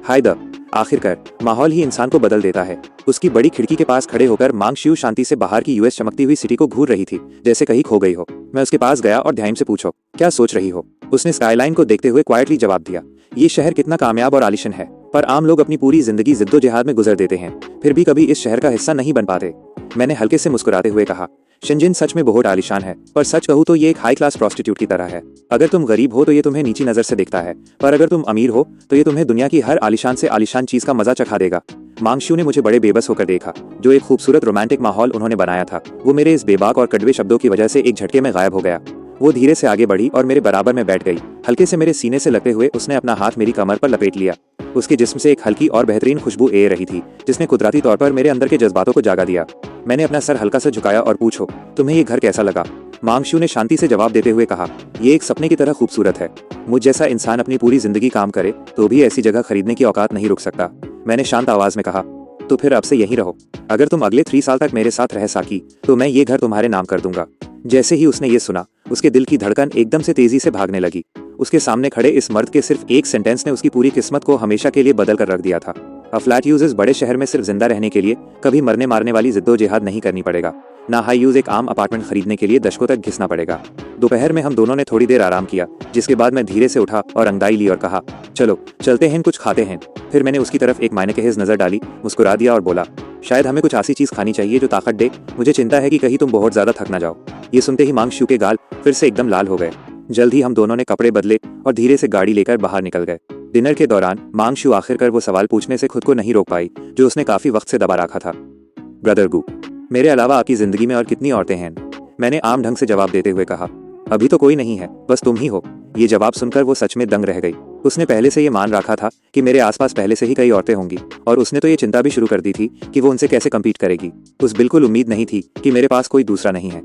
आखिरकार माहौल ही इंसान को बदल देता है। उसकी बड़ी खिड़की के पास खड़े होकर मांगशियू शांति से बाहर की यूएस चमकती हुई सिटी को घूर रही थी, जैसे कहीं खो गई हो। मैं उसके पास गया और ध्यान से पूछो, क्या सोच रही हो? उसने स्काईलाइन को देखते हुए क्वाइटली जवाब दिया, ये शहर कितना कामयाब और आलिशान है, पर आम लोग अपनी पूरी जिंदगी जिद्दोजहद में गुजर देते हैं, फिर भी कभी इस शहर का हिस्सा नहीं बन पाते। मैंने हल्के से मुस्कुराते हुए कहा, शेंजिन सच में बहुत आलिशान है, पर सच कहूँ तो ये एक हाई क्लास प्रोस्टिट्यूट की तरह है। अगर तुम गरीब हो तो ये तुम्हें नीची नजर से देखता है, पर अगर तुम अमीर हो तो ये तुम्हें दुनिया की हर आलिशान से आलिशान चीज का मजा चखा देगा। मांगशु ने मुझे बड़े बेबस होकर देखा। जो एक खूबसूरत रोमांटिक माहौल उन्होंने बनाया था, वो मेरे इस बेबाक और कड़वे शब्दों की वजह से एक झटके में गायब हो गया। वो धीरे से आगे बढ़ी और मेरे बराबर में बैठ गई। हल्के से मेरे सीने से लगते हुए उसने अपना हाथ मेरी कमर पर लपेट लिया। उसके जिस्म से एक हल्की और बेहतरीन खुशबू ए रही थी, जिसने कुदरती तौर पर मेरे अंदर के जज्बातों को जागा दिया। मैंने अपना सर हल्का सा झुकाया और पूछो, तुम्हें ये घर कैसा लगा? मांगशु ने शांति से जवाब देते हुए कहा, ये एक सपने की तरह खूबसूरत है। मुझ जैसा इंसान अपनी पूरी जिंदगी काम करे तो भी ऐसी जगह खरीदने की औकात नहीं रुक सकता। मैंने शांत आवाज में कहा, तो फिर अब से यहीं रहो। अगर तुम अगले 3 साल तक मेरे साथ रह सकी तो मैं ये घर तुम्हारे नाम कर दूंगा। जैसे ही उसने ये सुना, उसके दिल की धड़कन एकदम से तेजी से भागने लगी। उसके सामने खड़े इस मर्द के सिर्फ एक सेंटेंस ने उसकी पूरी किस्मत को हमेशा के लिए बदल कर रख दिया था। अ फ्लैट यूज इस बड़े शहर में सिर्फ जिंदा रहने के लिए कभी मरने मारने वाली जिद्दोजहद नहीं करनी पड़ेगा, ना हाई यूज एक आम अपार्टमेंट खरीदने के लिए दशकों तक घिसना पड़ेगा। दोपहर में हम दोनों ने थोड़ी देर आराम किया, जिसके बाद मैं धीरे से उठा और अंगड़ाई ली और कहा, चलो चलते हैं, कुछ खाते हैं। फिर मैंने उसकी तरफ एक मायनेकेज नजर डाली, मुस्कुरा दिया और बोला, शायद हमें कुछ ऐसी चीज खानी चाहिए जो ताकत दे। मुझे चिंता है कि कहीं तुम बहुत ज्यादा थक ना जाओ। ये सुनते ही मांगशु के गाल फिर से एकदम लाल हो गए। जल्द ही हम दोनों ने कपड़े बदले और धीरे से गाड़ी लेकर बाहर निकल गए। डिनर के दौरान मांगशु आखिरकार वो सवाल पूछने से खुद को नहीं रोक पाई जो उसने काफी वक्त से दबा रखा था। ब्रदर गू, मेरे अलावा आपकी जिंदगी में और कितनी औरतें हैं? मैंने आम ढंग से जवाब देते हुए कहा, अभी तो कोई नहीं है, बस तुम ही हो। ये जवाब सुनकर वो सच में दंग रह गई। उसने पहले से ये मान रखा था कि मेरे आसपास पहले से ही कई औरतें होंगी, और उसने तो ये चिंता भी शुरू कर दी थी कि वो उनसे कैसे कम्पीट करेगी। उस बिल्कुल उम्मीद नहीं थी कि मेरे पास कोई दूसरा नहीं है।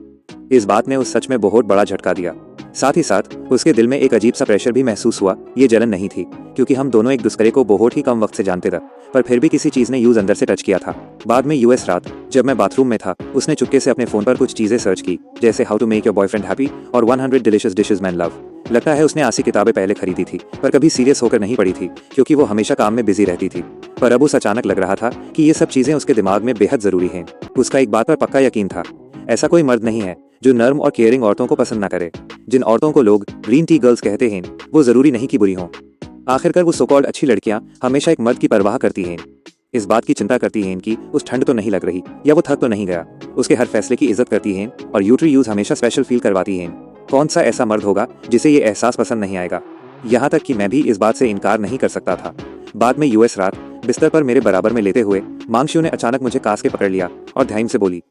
इस बात ने उस सच में बहुत बड़ा झटका दिया। साथ ही साथ उसके दिल में एक अजीब सा प्रेशर भी महसूस हुआ। ये जलन नहीं थी, क्योंकि हम दोनों एक दूसरे को बहुत ही कम वक्त से जानते थे, पर फिर भी किसी चीज ने यूज अंदर से टच किया था। बाद में यूएस रात, जब मैं बाथरूम में था, उसने चुपके से अपने फोन पर कुछ चीजें सर्च की, जैसे how to make your boyfriend happy और 100 डिलिशियस डिशेज मैन लव। लगता है उसने ऐसी किताबें पहले खरीदी थी, पर कभी सीरियस होकर नहीं पढ़ी थी, क्योंकि वो हमेशा काम में बिजी रहती थी। पर अब उस अचानक लग रहा था कि ये सब चीजें उसके दिमाग में बेहद जरूरी हैं। उसका एक बात पर पक्का यकीन था, ऐसा कोई मर्द नहीं है जो नर्म और केयरिंग औरतों को पसंद न करे। जिन औरतों को लोग ग्रीन टी गर्ल्स कहते हैं, वो जरूरी नहीं कि बुरी हों। आखिरकार वो सो कॉल्ड अच्छी लड़कियां हमेशा एक मर्द की परवाह करती हैं, इस बात की चिंता करती हैं कि उस ठंड तो नहीं लग रही या वो थक तो नहीं गया। उसके हर फैसले की इज्जत करती हैं और यूट्री यूज हमेशा स्पेशल फील करवाती हैं। कौन सा ऐसा मर्द होगा जिसे ये एहसास पसंद नहीं आएगा? यहाँ तक कि मैं भी इस बात से इनकार नहीं कर सकता था। बाद में यूएस रात, बिस्तर पर मेरे बराबर में लेते हुए मांगशु ने अचानक मुझे कास के पकड़ लिया और ध्यान से बोली,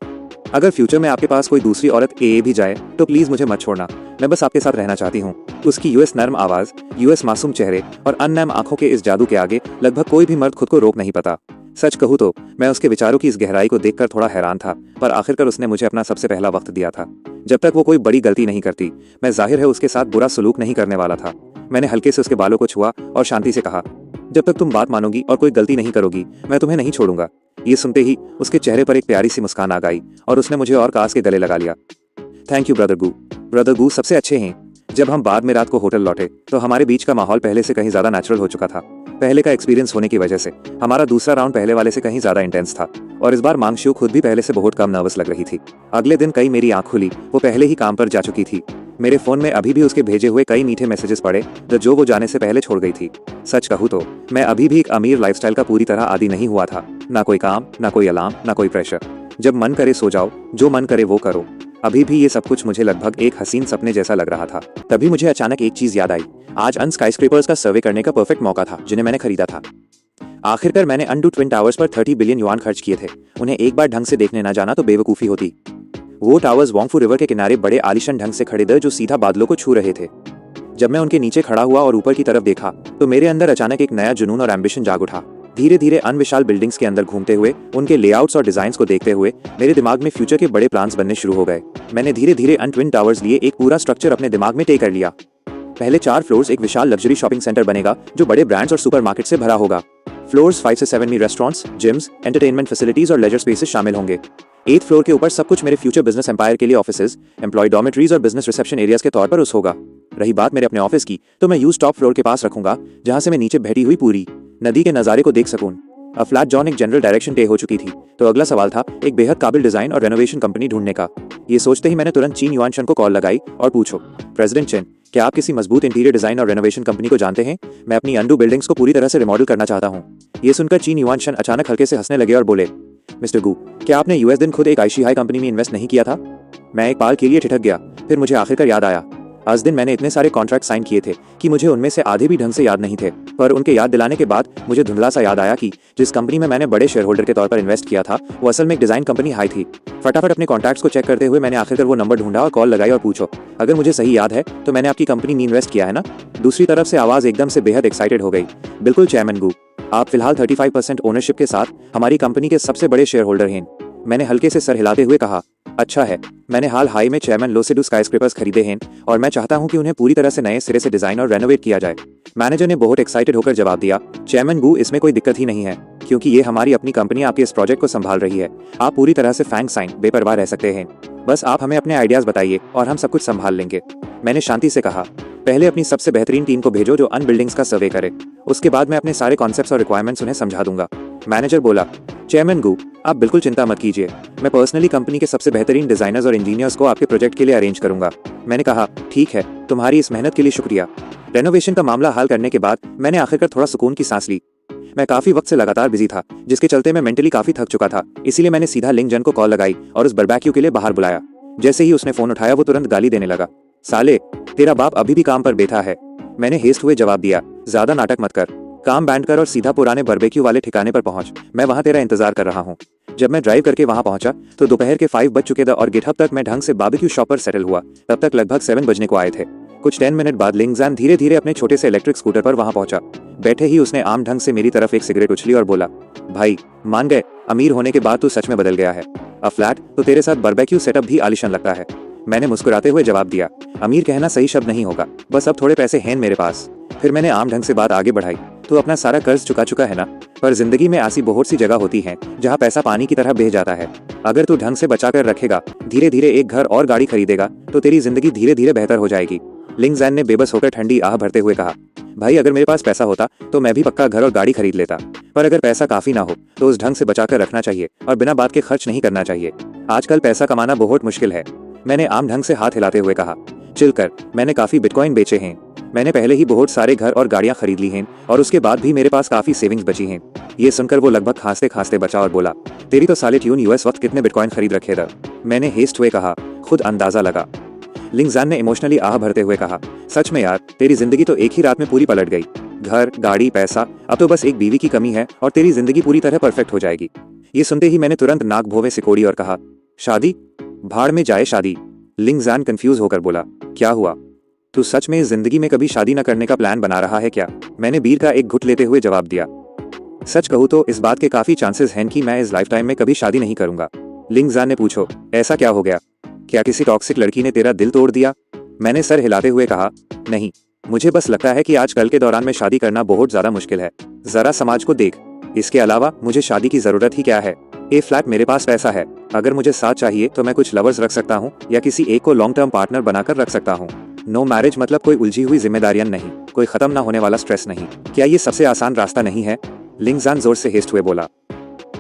अगर फ्यूचर में आपके पास कोई दूसरी औरत ए भी जाए तो प्लीज मुझे मत छोड़ना, मैं बस आपके साथ रहना चाहती हूँ। उसकी यूएस नर्म आवाज, यूएस मासूम चेहरे और अननम आंखों के इस जादू के आगे लगभग कोई भी मर्द खुद को रोक नहीं पाता। सच कहूँ तो मैं उसके विचारों की इस गहराई को देखकर थोड़ा हैरान था, पर आखिरकार उसने मुझे अपना सबसे पहला वक्त दिया था। जब तक वो कोई बड़ी गलती नहीं करती, मैं जाहिर है उसके साथ बुरा सलूक नहीं करने वाला था। मैंने हल्के से उसके बालों को छुआ और शांति से कहा, जब तक तुम बात मानोगी और कोई गलती नहीं करोगी, मैं तुम्हें नहीं छोड़ूंगा। ये सुनते ही उसके चेहरे पर एक प्यारी सी मुस्कान आ गई और उसने मुझे और कास के गले लगा लिया। Thank you brother Gu. Brother Gu सबसे अच्छे हैं। जब हम बाद में रात को होटल लौटे तो हमारे बीच का माहौल पहले से कहीं ज्यादा नेचुरल हो चुका था। पहले का एक्सपीरियंस होने की वजह से हमारा दूसरा राउंड पहले वाले से कहीं ज्यादा इंटेंस था, और इस बार मांगशु खुद भी पहले से बहुत कम नर्वस लग रही थी। अगले दिन कई मेरी आंख खुली, वो पहले ही काम पर जा चुकी थी। मेरे फोन में अभी भी उसके भेजे हुए कई मीठे मैसेजेस पड़े जो वो जाने से पहले छोड़ गई थी। सच कहूँ तो मैं अभी भी एक अमीर लाइफस्टाइल का पूरी तरह आदी नहीं हुआ था। ना कोई काम, ना कोई अलार्म, ना कोई प्रेशर। जब मन करे सो जाओ, जो मन करे वो करो। अभी भी ये सब कुछ मुझे लगभग एक हसीन सपने जैसा लग रहा था। तभी मुझे अचानक एक चीज याद आई। आज अन स्काईस्क्रेपर्स का सर्वे करने का परफेक्ट मौका था जिन्हें मैंने खरीदा था। आखिरकार मैंने अनडू ट्विन टावर्स पर 30 बिलियन युआन खर्च किए थे। उन्हें एक बार ढंग से देखने ना जाना तो बेवकूफ़ी होती। वो टावर्स वांगफू रिवर के किनारे बड़े आलीशान ढंग से खड़े थे जो सीधा बादलों को छू रहे थे। जब मैं उनके नीचे खड़ा हुआ और ऊपर की तरफ देखा तो मेरे अंदर अचानक एक नया जुनून और एम्बिशन जाग उठा। धीरे धीरे अनविशाल बिल्डिंग्स के अंदर घूमते हुए, उनके लेआउट्स और डिजाइन्स को देखते हुए मेरे दिमाग में फ्यूचर के बड़े प्लान्स बनने शुरू हो गए। मैंने धीरे धीरे अन ट्विन टावर्स लिए एक पूरा स्ट्रक्चर अपने दिमाग में तय कर लिया। पहले 4 फ्लोर्स एक विशाल लग्जरी शॉपिंग सेंटर बनेगा जो बड़े ब्रांड्स और सुपरमार्केट से भरा होगा। फ्लोर्स 5 से 7 में रेस्टोरेंट्स, जिम्स, एंटरटेनमेंट फैसिलिटीज और लेजर स्पेसेस शामिल होंगे। 8th फ्लोर के ऊपर सब कुछ मेरे फ्यूचर बिजनेस एम्पायर के लिए ऑफिसेज, एम्प्लॉय डॉर्मेटरीज और बिजनेस रिसेप्शन एरियाज के तौर पर उस होगा। रही बात मेरे अपने ऑफिस की, तो मैं यूज टॉप फ्लोर के पास रखूंगा जहां से मैं नीचे बहती हुई पूरी नदी के नज़ारे को देख सकूं। अब फ्लैट जॉन एक जनरल डायरेक्शन तय हो चुकी थी, तो अगला सवाल था एक बेहद काबिल डिजाइन और रेनोवेशन कंपनी ढूंढने का। ये सोचते ही मैंने तुरंत चीन युआन शन को कॉल लगाई और पूछो, प्रेसिडेंट चेन, क्या आप किसी मजबूत इंटीरियर डिजाइन और रेनोवेशन कंपनी को जानते हैं? मैं अपनी अंडू बिल्डिंग्स को पूरी तरह से रिमॉडल करना चाहता हूँ। ये सुनकर चीन युआन शन अचानक हल्के से हंसने लगे और बोले, मिस्टर गू, क्या आपने यूएस दिन खुद एक आईशीहाई कंपनी में इन्वेस्ट नहीं किया था? मैं एक पल के लिए ठिठक गया, फिर मुझे आखिरकार याद आया। आज दिन मैंने इतने सारे कॉन्ट्रैक्ट साइन किए थे कि मुझे उनमें से आधे भी ढंग से याद नहीं थे, पर उनके याद दिलाने के बाद मुझे धुंधला सा याद आया कि जिस कंपनी में मैंने बड़े शेयर होल्डर के तौर पर इन्वेस्ट किया था वो असल में एक डिजाइन कंपनी हाई थी। फटाफट अपने कॉन्टैक्ट्स को चेक करते हुए मैंने आखिरकार वो नंबर ढूंढा और कॉल लगाई और पूछो, अगर मुझे सही याद है तो मैंने आपकी कंपनी में इन्वेस्ट किया है ना? दूसरी तरफ से आवाज एकदम से बेहद एक्साइटेड हो गई। बिल्कुल चेयरमैन गू, आप फिलहाल 35% ओनरशिप के साथ हमारी कंपनी के सबसे बड़े शेयर होल्डर हैं। मैंने हल्के से सर हिलाते हुए कहा, अच्छा है, मैंने हाल हाई में चेयरमैन लोसेडू स्काईस्क्रेपर्स खरीदे हैं और मैं चाहता हूं कि उन्हें पूरी तरह से नए सिरे से डिजाइन और रेनोवेट किया जाए। मैनेजर ने बहुत एक्साइटेड होकर जवाब दिया, चेयरमैन गू, इसमें कोई दिक्कत ही नहीं है क्योंकि ये हमारी अपनी कंपनी आपके इस प्रोजेक्ट को संभाल रही है। आप पूरी तरह से फैंग साइन बेपरवाह रह सकते हैं। बस आप हमें अपने आइडियाज बताइए और हम सब कुछ संभाल लेंगे। मैंने शांति से कहा, पहले अपनी सबसे बेहतरीन टीम को भेजो जो अन बिल्डिंग्स का सर्वे करे, उसके बाद मैं अपने सारे कॉन्सेप्ट्स और रिक्वायरमेंट्स उन्हें समझा दूंगा। मैनेजर बोला, चेयरमैन गू, आप बिल्कुल चिंता मत कीजिए, मैं पर्सनली कंपनी के सबसे बेहतरीन डिजाइनर्स और इंजीनियर्स को आपके प्रोजेक्ट के लिए अरेंज करूंगा। मैंने कहा, ठीक है, तुम्हारी इस मेहनत के लिए शुक्रिया। रेनोवेशन का मामला हल करने के बाद मैंने आखिरकार थोड़ा सुकून की सांस ली। मैं काफी वक्त से लगातार बिजी था, जिसके चलते मैं मेंटली काफी थक चुका था। इसीलिए मैंने सीधा लिंग जन को कॉल लगाई और उस बारबेक्यू के लिए बाहर बुलाया। जैसे ही उसने फोन उठाया वो तुरंत गाली देने लगा, साले, तेरा बाप अभी भी काम पर बैठा है। मैंने हेस्ट हुए जवाब दिया, ज्यादा नाटक मत कर, काम बैंड कर और सीधा पुराने बारबेक्यू वाले ठिकाने पर पहुंच। मैं वहां तेरा इंतजार कर रहा हूं। जब मैं ड्राइव करके वहां पहुंचा तो दोपहर के 5 बज चुके थे और गिटहब तक मैं ढंग से बारबेक्यू शॉप पर सेटल हुआ। तब तक लगभग 7 बजने को आए थे। कुछ 10 मिनट बाद लिंगजान धीरे धीरे अपने छोटे से इलेक्ट्रिक स्कूटर पर वहां पहुंचा। बैठे ही उसने आम ढंग से मेरी तरफ एक सिगरेट उछली और बोला, भाई, मान गए, अमीर होने के बाद तू सच में बदल गया है। अब फ्लैट तो तेरे साथ बारबेक्यू सेटअप भी आलीशान लगता है। मैंने मुस्कुराते हुए जवाब दिया, अमीर कहना सही शब्द नहीं होगा, बस अब थोड़े पैसे हैं मेरे पास। फिर मैंने आम ढंग से बात आगे बढ़ाई, तू अपना सारा कर्ज चुका चुका है ना? पर जिंदगी में ऐसी बहुत सी जगह होती हैं जहां पैसा पानी की तरह बह जाता है। अगर तू ढंग से बचा कर रखेगा, धीरे धीरे एक घर और गाड़ी खरीदेगा तो तेरी जिंदगी धीरे धीरे बेहतर हो जाएगी। लिंगजैन ने बेबस होकर ठंडी आह भरते हुए कहा, भाई, अगर मेरे पास पैसा होता तो मैं भी पक्का घर और गाड़ी खरीद लेता, पर अगर पैसा काफी ना हो तो उस ढंग से बचा कर रखना चाहिए और बिना बात के खर्च नहीं करना चाहिए। आजकल पैसा कमाना बहुत मुश्किल है। मैंने आम ढंग से हाथ हिलाते हुए कहा, चिल कर, मैंने काफी बिटकॉइन बेचे हैं। मैंने पहले ही बहुत सारे घर और गाड़ियां खरीद ली हैं और उसके बाद भी मेरे पास काफी सेविंग्स बची हैं। ये सुनकर वो लगभग खांसते खांसते बचा और बोला, तेरी तो साले ट्यून यूएस वक्त कितने बिटकॉइन खरीद रखे थे? मैंने हेस्ट हुए कहा, खुद अंदाजा लगा। लिंगजान ने इमोशनली आह भरते हुए कहा, सच में यार, तेरी जिंदगी तो एक ही रात में पूरी पलट गई। घर, गाड़ी, पैसा, अब तो बस एक बीवी की कमी है और तेरी जिंदगी पूरी तरह परफेक्ट हो जाएगी। ये सुनते ही मैंने तुरंत नाक भौवे सिकोड़ी और कहा, शादी? भाड़ में जाए शादी। लिंगजान कंफ्यूज होकर बोला, क्या हुआ? तू सच में जिंदगी में कभी शादी न करने का प्लान बना रहा है क्या? मैंने बीर का एक घुट लेते हुए जवाब दिया, सच कहूँ तो इस बात के काफी चांसेस हैं कि मैं इस लाइफ टाइम में कभी शादी नहीं करूंगा। लिंगजान ने पूछो, ऐसा क्या हो गया? क्या किसी टॉक्सिक लड़की ने तेरा दिल तोड़ दिया? मैंने सर हिलाते हुए कहा, नहीं, मुझे बस लगता है कि आजकल के दौरान में शादी करना बहुत ज्यादा मुश्किल है। जरा समाज को देख। इसके अलावा मुझे शादी की जरूरत ही क्या है? ए फ्लैट, मेरे पास पैसा है। अगर मुझे साथ चाहिए तो मैं कुछ लवर्स रख सकता हूँ या किसी एक को लॉन्ग टर्म पार्टनर बनाकर रख सकता हूँ। नो मैरिज मतलब कोई उलझी हुई जिम्मेदारियां नहीं, कोई खत्म ना होने वाला स्ट्रेस नहीं। क्या ये सबसे आसान रास्ता नहीं है? लिंगजान जोर से हेस्ट हुए बोला,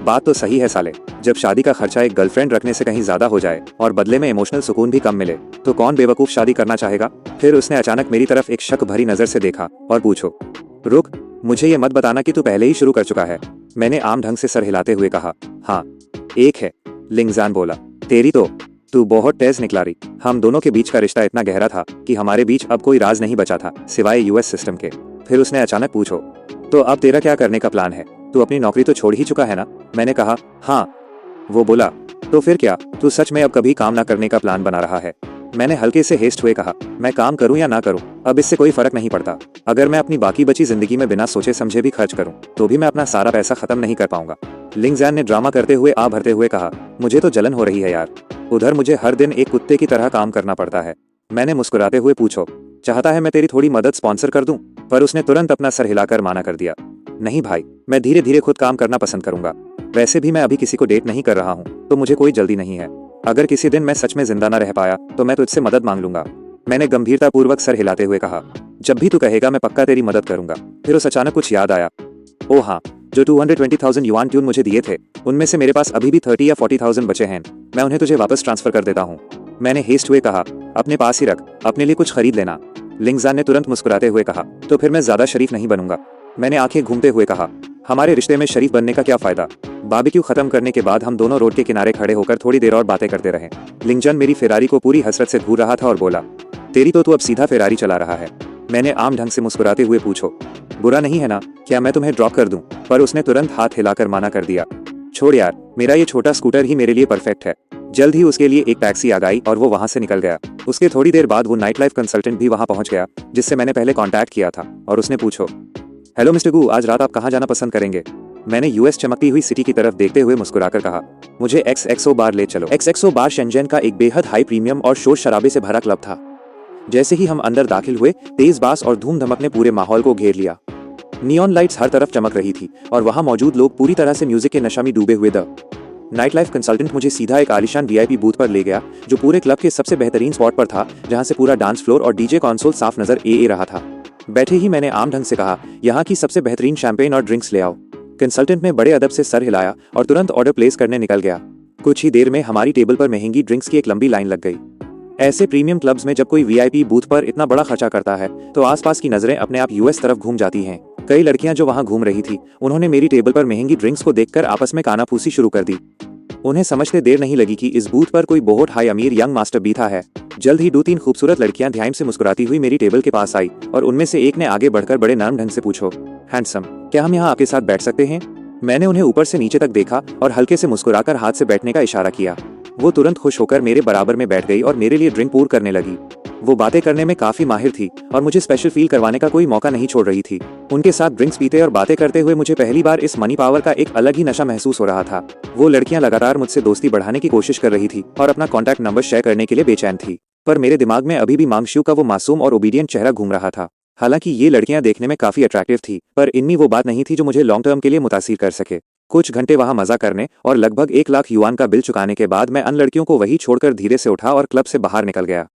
बात तो सही है साले, जब शादी का खर्चा एक गर्लफ्रेंड रखने से कहीं ज्यादा हो जाए और बदले में इमोशनल सुकून भी कम मिले तो कौन बेवकूफ शादी करना चाहेगा? फिर उसने अचानक मेरी तरफ एक शक भरी नजर से देखा और पूछो, रुक, मुझे ये मत बताना कि तू पहले ही शुरू कर चुका है। मैंने आम ढंग से सर हिलाते हुए कहा, हाँ, एक है। लिंगजान बोला, तेरी तो तू बहुत तेज निकला रही। हम दोनों के बीच का रिश्ता इतना गहरा था कि हमारे बीच अब कोई राज नहीं बचा था सिवाय यूएस सिस्टम के। फिर उसने अचानक पूछो, तो अब तेरा क्या करने का प्लान है? तू अपनी नौकरी तो छोड़ ही चुका है ना? मैंने कहा, हाँ। वो बोला, तो फिर क्या, तू सच में अब कभी काम ना करने का प्लान बना रहा है? मैंने हल्के से हेस्ट हुए कहा, मैं काम करूं या ना करूं अब इससे कोई फर्क नहीं पड़ता। अगर मैं अपनी बाकी बची जिंदगी में बिना सोचे समझे भी खर्च करूं तो भी मैं अपना सारा पैसा खत्म नहीं कर पाऊंगा। लिंगजैन ने ड्रामा करते हुए आ भरते हुए कहा, मुझे तो जलन हो रही है यार। उधर मुझे हर दिन एक कुत्ते की तरह काम करना पड़ता है। मैंने मुस्कुराते हुए पूछो, चाहता है मैं तेरी थोड़ी मदद स्पॉन्सर कर दूं? पर उसने तुरंत अपना सर हिलाकर माना कर दिया, नहीं भाई, मैं धीरे धीरे खुद काम करना पसंद करूंगा। वैसे भी मैं अभी किसी को डेट नहीं कर रहा हूं तो मुझे कोई जल्दी नहीं है। अगर किसी दिन मैं सच में जिंदा न रह पाया तो मैं तुझसे मदद मांग लूंगा। मैंने गंभीरतापूर्वक सर हिलाते हुए कहा, जब भी तू कहेगा मैं पक्का तेरी मदद करूंगा। फिर उस अचानक कुछ याद आया, ओ हाँ, जो 220,000 युआन ट्यून मुझे दिए थे उनमें से मेरे पास अभी भी 30 या 40,000 बचे हैं। मैं उन्हें तुझे वापस ट्रांसफर कर देता हूँ। मैंने हेस्ट हुए कहा, अपने पास ही रख, अपने लिए कुछ खरीद लेना। लिंगजान ने तुरंत मुस्कुराते हुए कहा, तो फिर मैं ज्यादा शरीफ नहीं बनूंगा। मैंने आंखें घूमते हुए कहा, हमारे रिश्ते में शरीफ बनने का क्या फायदा? बारबेक्यू खत्म करने के बाद हम दोनों रोड के किनारे खड़े होकर थोड़ी देर और बातें करते रहे। लिंगजन मेरी फेरारी को पूरी हसरत से घूर रहा था और बोला, तेरी तो तू अब सीधा फेरारी चला रहा है। मैंने आम ढंग से मुस्कुराते हुए पूछो, बुरा नहीं है ना, क्या मैं तुम्हें ड्रॉप कर दूं? पर उसने तुरंत हाथ हिलाकर माना कर दिया, छोड़ यार, मेरा ये छोटा स्कूटर ही मेरे लिए परफेक्ट है। जल्द ही उसके लिए एक टैक्सी आ गई और वो वहां से निकल गया। उसके थोड़ी देर बाद वो नाइट लाइफ कंसल्टेंट भी वहां पहुंच गया जिससे मैंने पहले कांटेक्ट किया था, और उसने पूछो, हेलो मिस्टर गू, आज रात आप कहाँ जाना पसंद करेंगे? मैंने यूएस चमकती हुई सिटी की तरफ देखते हुए मुस्कुराकर कहा, मुझे XXO बार ले चलो। XXO बार शेंजेन का एक बेहद हाई प्रीमियम और शोर शराबे से भरा क्लब था। जैसे ही हम अंदर दाखिल हुए, तेज बास और धूम धमक ने पूरे माहौल को घेर लिया। नियॉन लाइट्स हर तरफ चमक रही थी और वहां मौजूद लोग पूरी तरह से म्यूजिक के नशा में डूबे हुए थे। नाइट लाइफ कंसल्टेंट मुझे सीधा एक आलिशान VIP बूथ पर ले गया जो पूरे क्लब के सबसे बेहतरीन स्पॉट पर था, जहां से पूरा डांस फ्लोर और DJ कंसोल साफ नजर ए रहा था। बैठे ही मैंने आम ढंग से कहा, यहाँ की सबसे बेहतरीन शैंपेन और ड्रिंक्स ले आओ। कंसल्टेंट ने बड़े अदब से सर हिलाया और तुरंत ऑर्डर प्लेस करने निकल गया। कुछ ही देर में हमारी टेबल पर महंगी ड्रिंक्स की एक लंबी लाइन लग गई। ऐसे प्रीमियम क्लब्स में जब कोई VIP बूथ पर इतना बड़ा खर्चा करता है तो आसपास की नजरें अपने आप US तरफ घूम जाती हैं। कई लड़कियां जो वहां घूम रही थी उन्होंने मेरी टेबल पर महंगी ड्रिंक्स को देखकर आपस में कानाफूसी शुरू कर दी। उन्हें समझते देर नहीं लगी कि इस बूथ पर कोई बहुत हाई अमीर यंग मास्टर बैठा है। जल्द ही 2-3 खूबसूरत लड़कियां ध्यान से मुस्कुराती हुई मेरी टेबल के पास आई और उनमें से एक ने आगे बढ़कर बड़े नरम ढंग से पूछो, हैंडसम, क्या हम यहाँ आपके साथ बैठ सकते हैं? मैंने उन्हें ऊपर से नीचे तक देखा और हल्के से मुस्कुराकर हाथ से बैठने का इशारा किया। वो तुरंत खुश होकर मेरे बराबर में बैठ गई और मेरे लिए ड्रिंक पूर करने लगी। वो बातें करने में काफी माहिर थी और मुझे स्पेशल फील करवाने का कोई मौका नहीं छोड़ रही थी। उनके साथ ड्रिंक्स पीते और बातें करते हुए मुझे पहली बार इस मनी पावर का एक अलग ही नशा महसूस हो रहा था। वो लड़कियां लगातार मुझसे दोस्ती बढ़ाने की कोशिश कर रही थी और अपना कॉन्टैक्ट नंबर शेयर करने के लिए बेचैन थी, पर मेरे दिमाग में अभी भी मांगशू का वो मासूम और ओबीडियंट चेहरा घूम रहा था। हालांकि ये लड़कियां देखने में काफी अट्रैक्टिव थी, पर इनमें वो बात नहीं थी जो मुझे लॉन्ग टर्म के लिए मुतासिर कर सके। कुछ घंटे वहां मजा करने और लगभग 1 लाख युआन का बिल चुकाने के बाद मैं अन लड़कियों को वही छोड़कर धीरे से उठा और क्लब से बाहर निकल गया।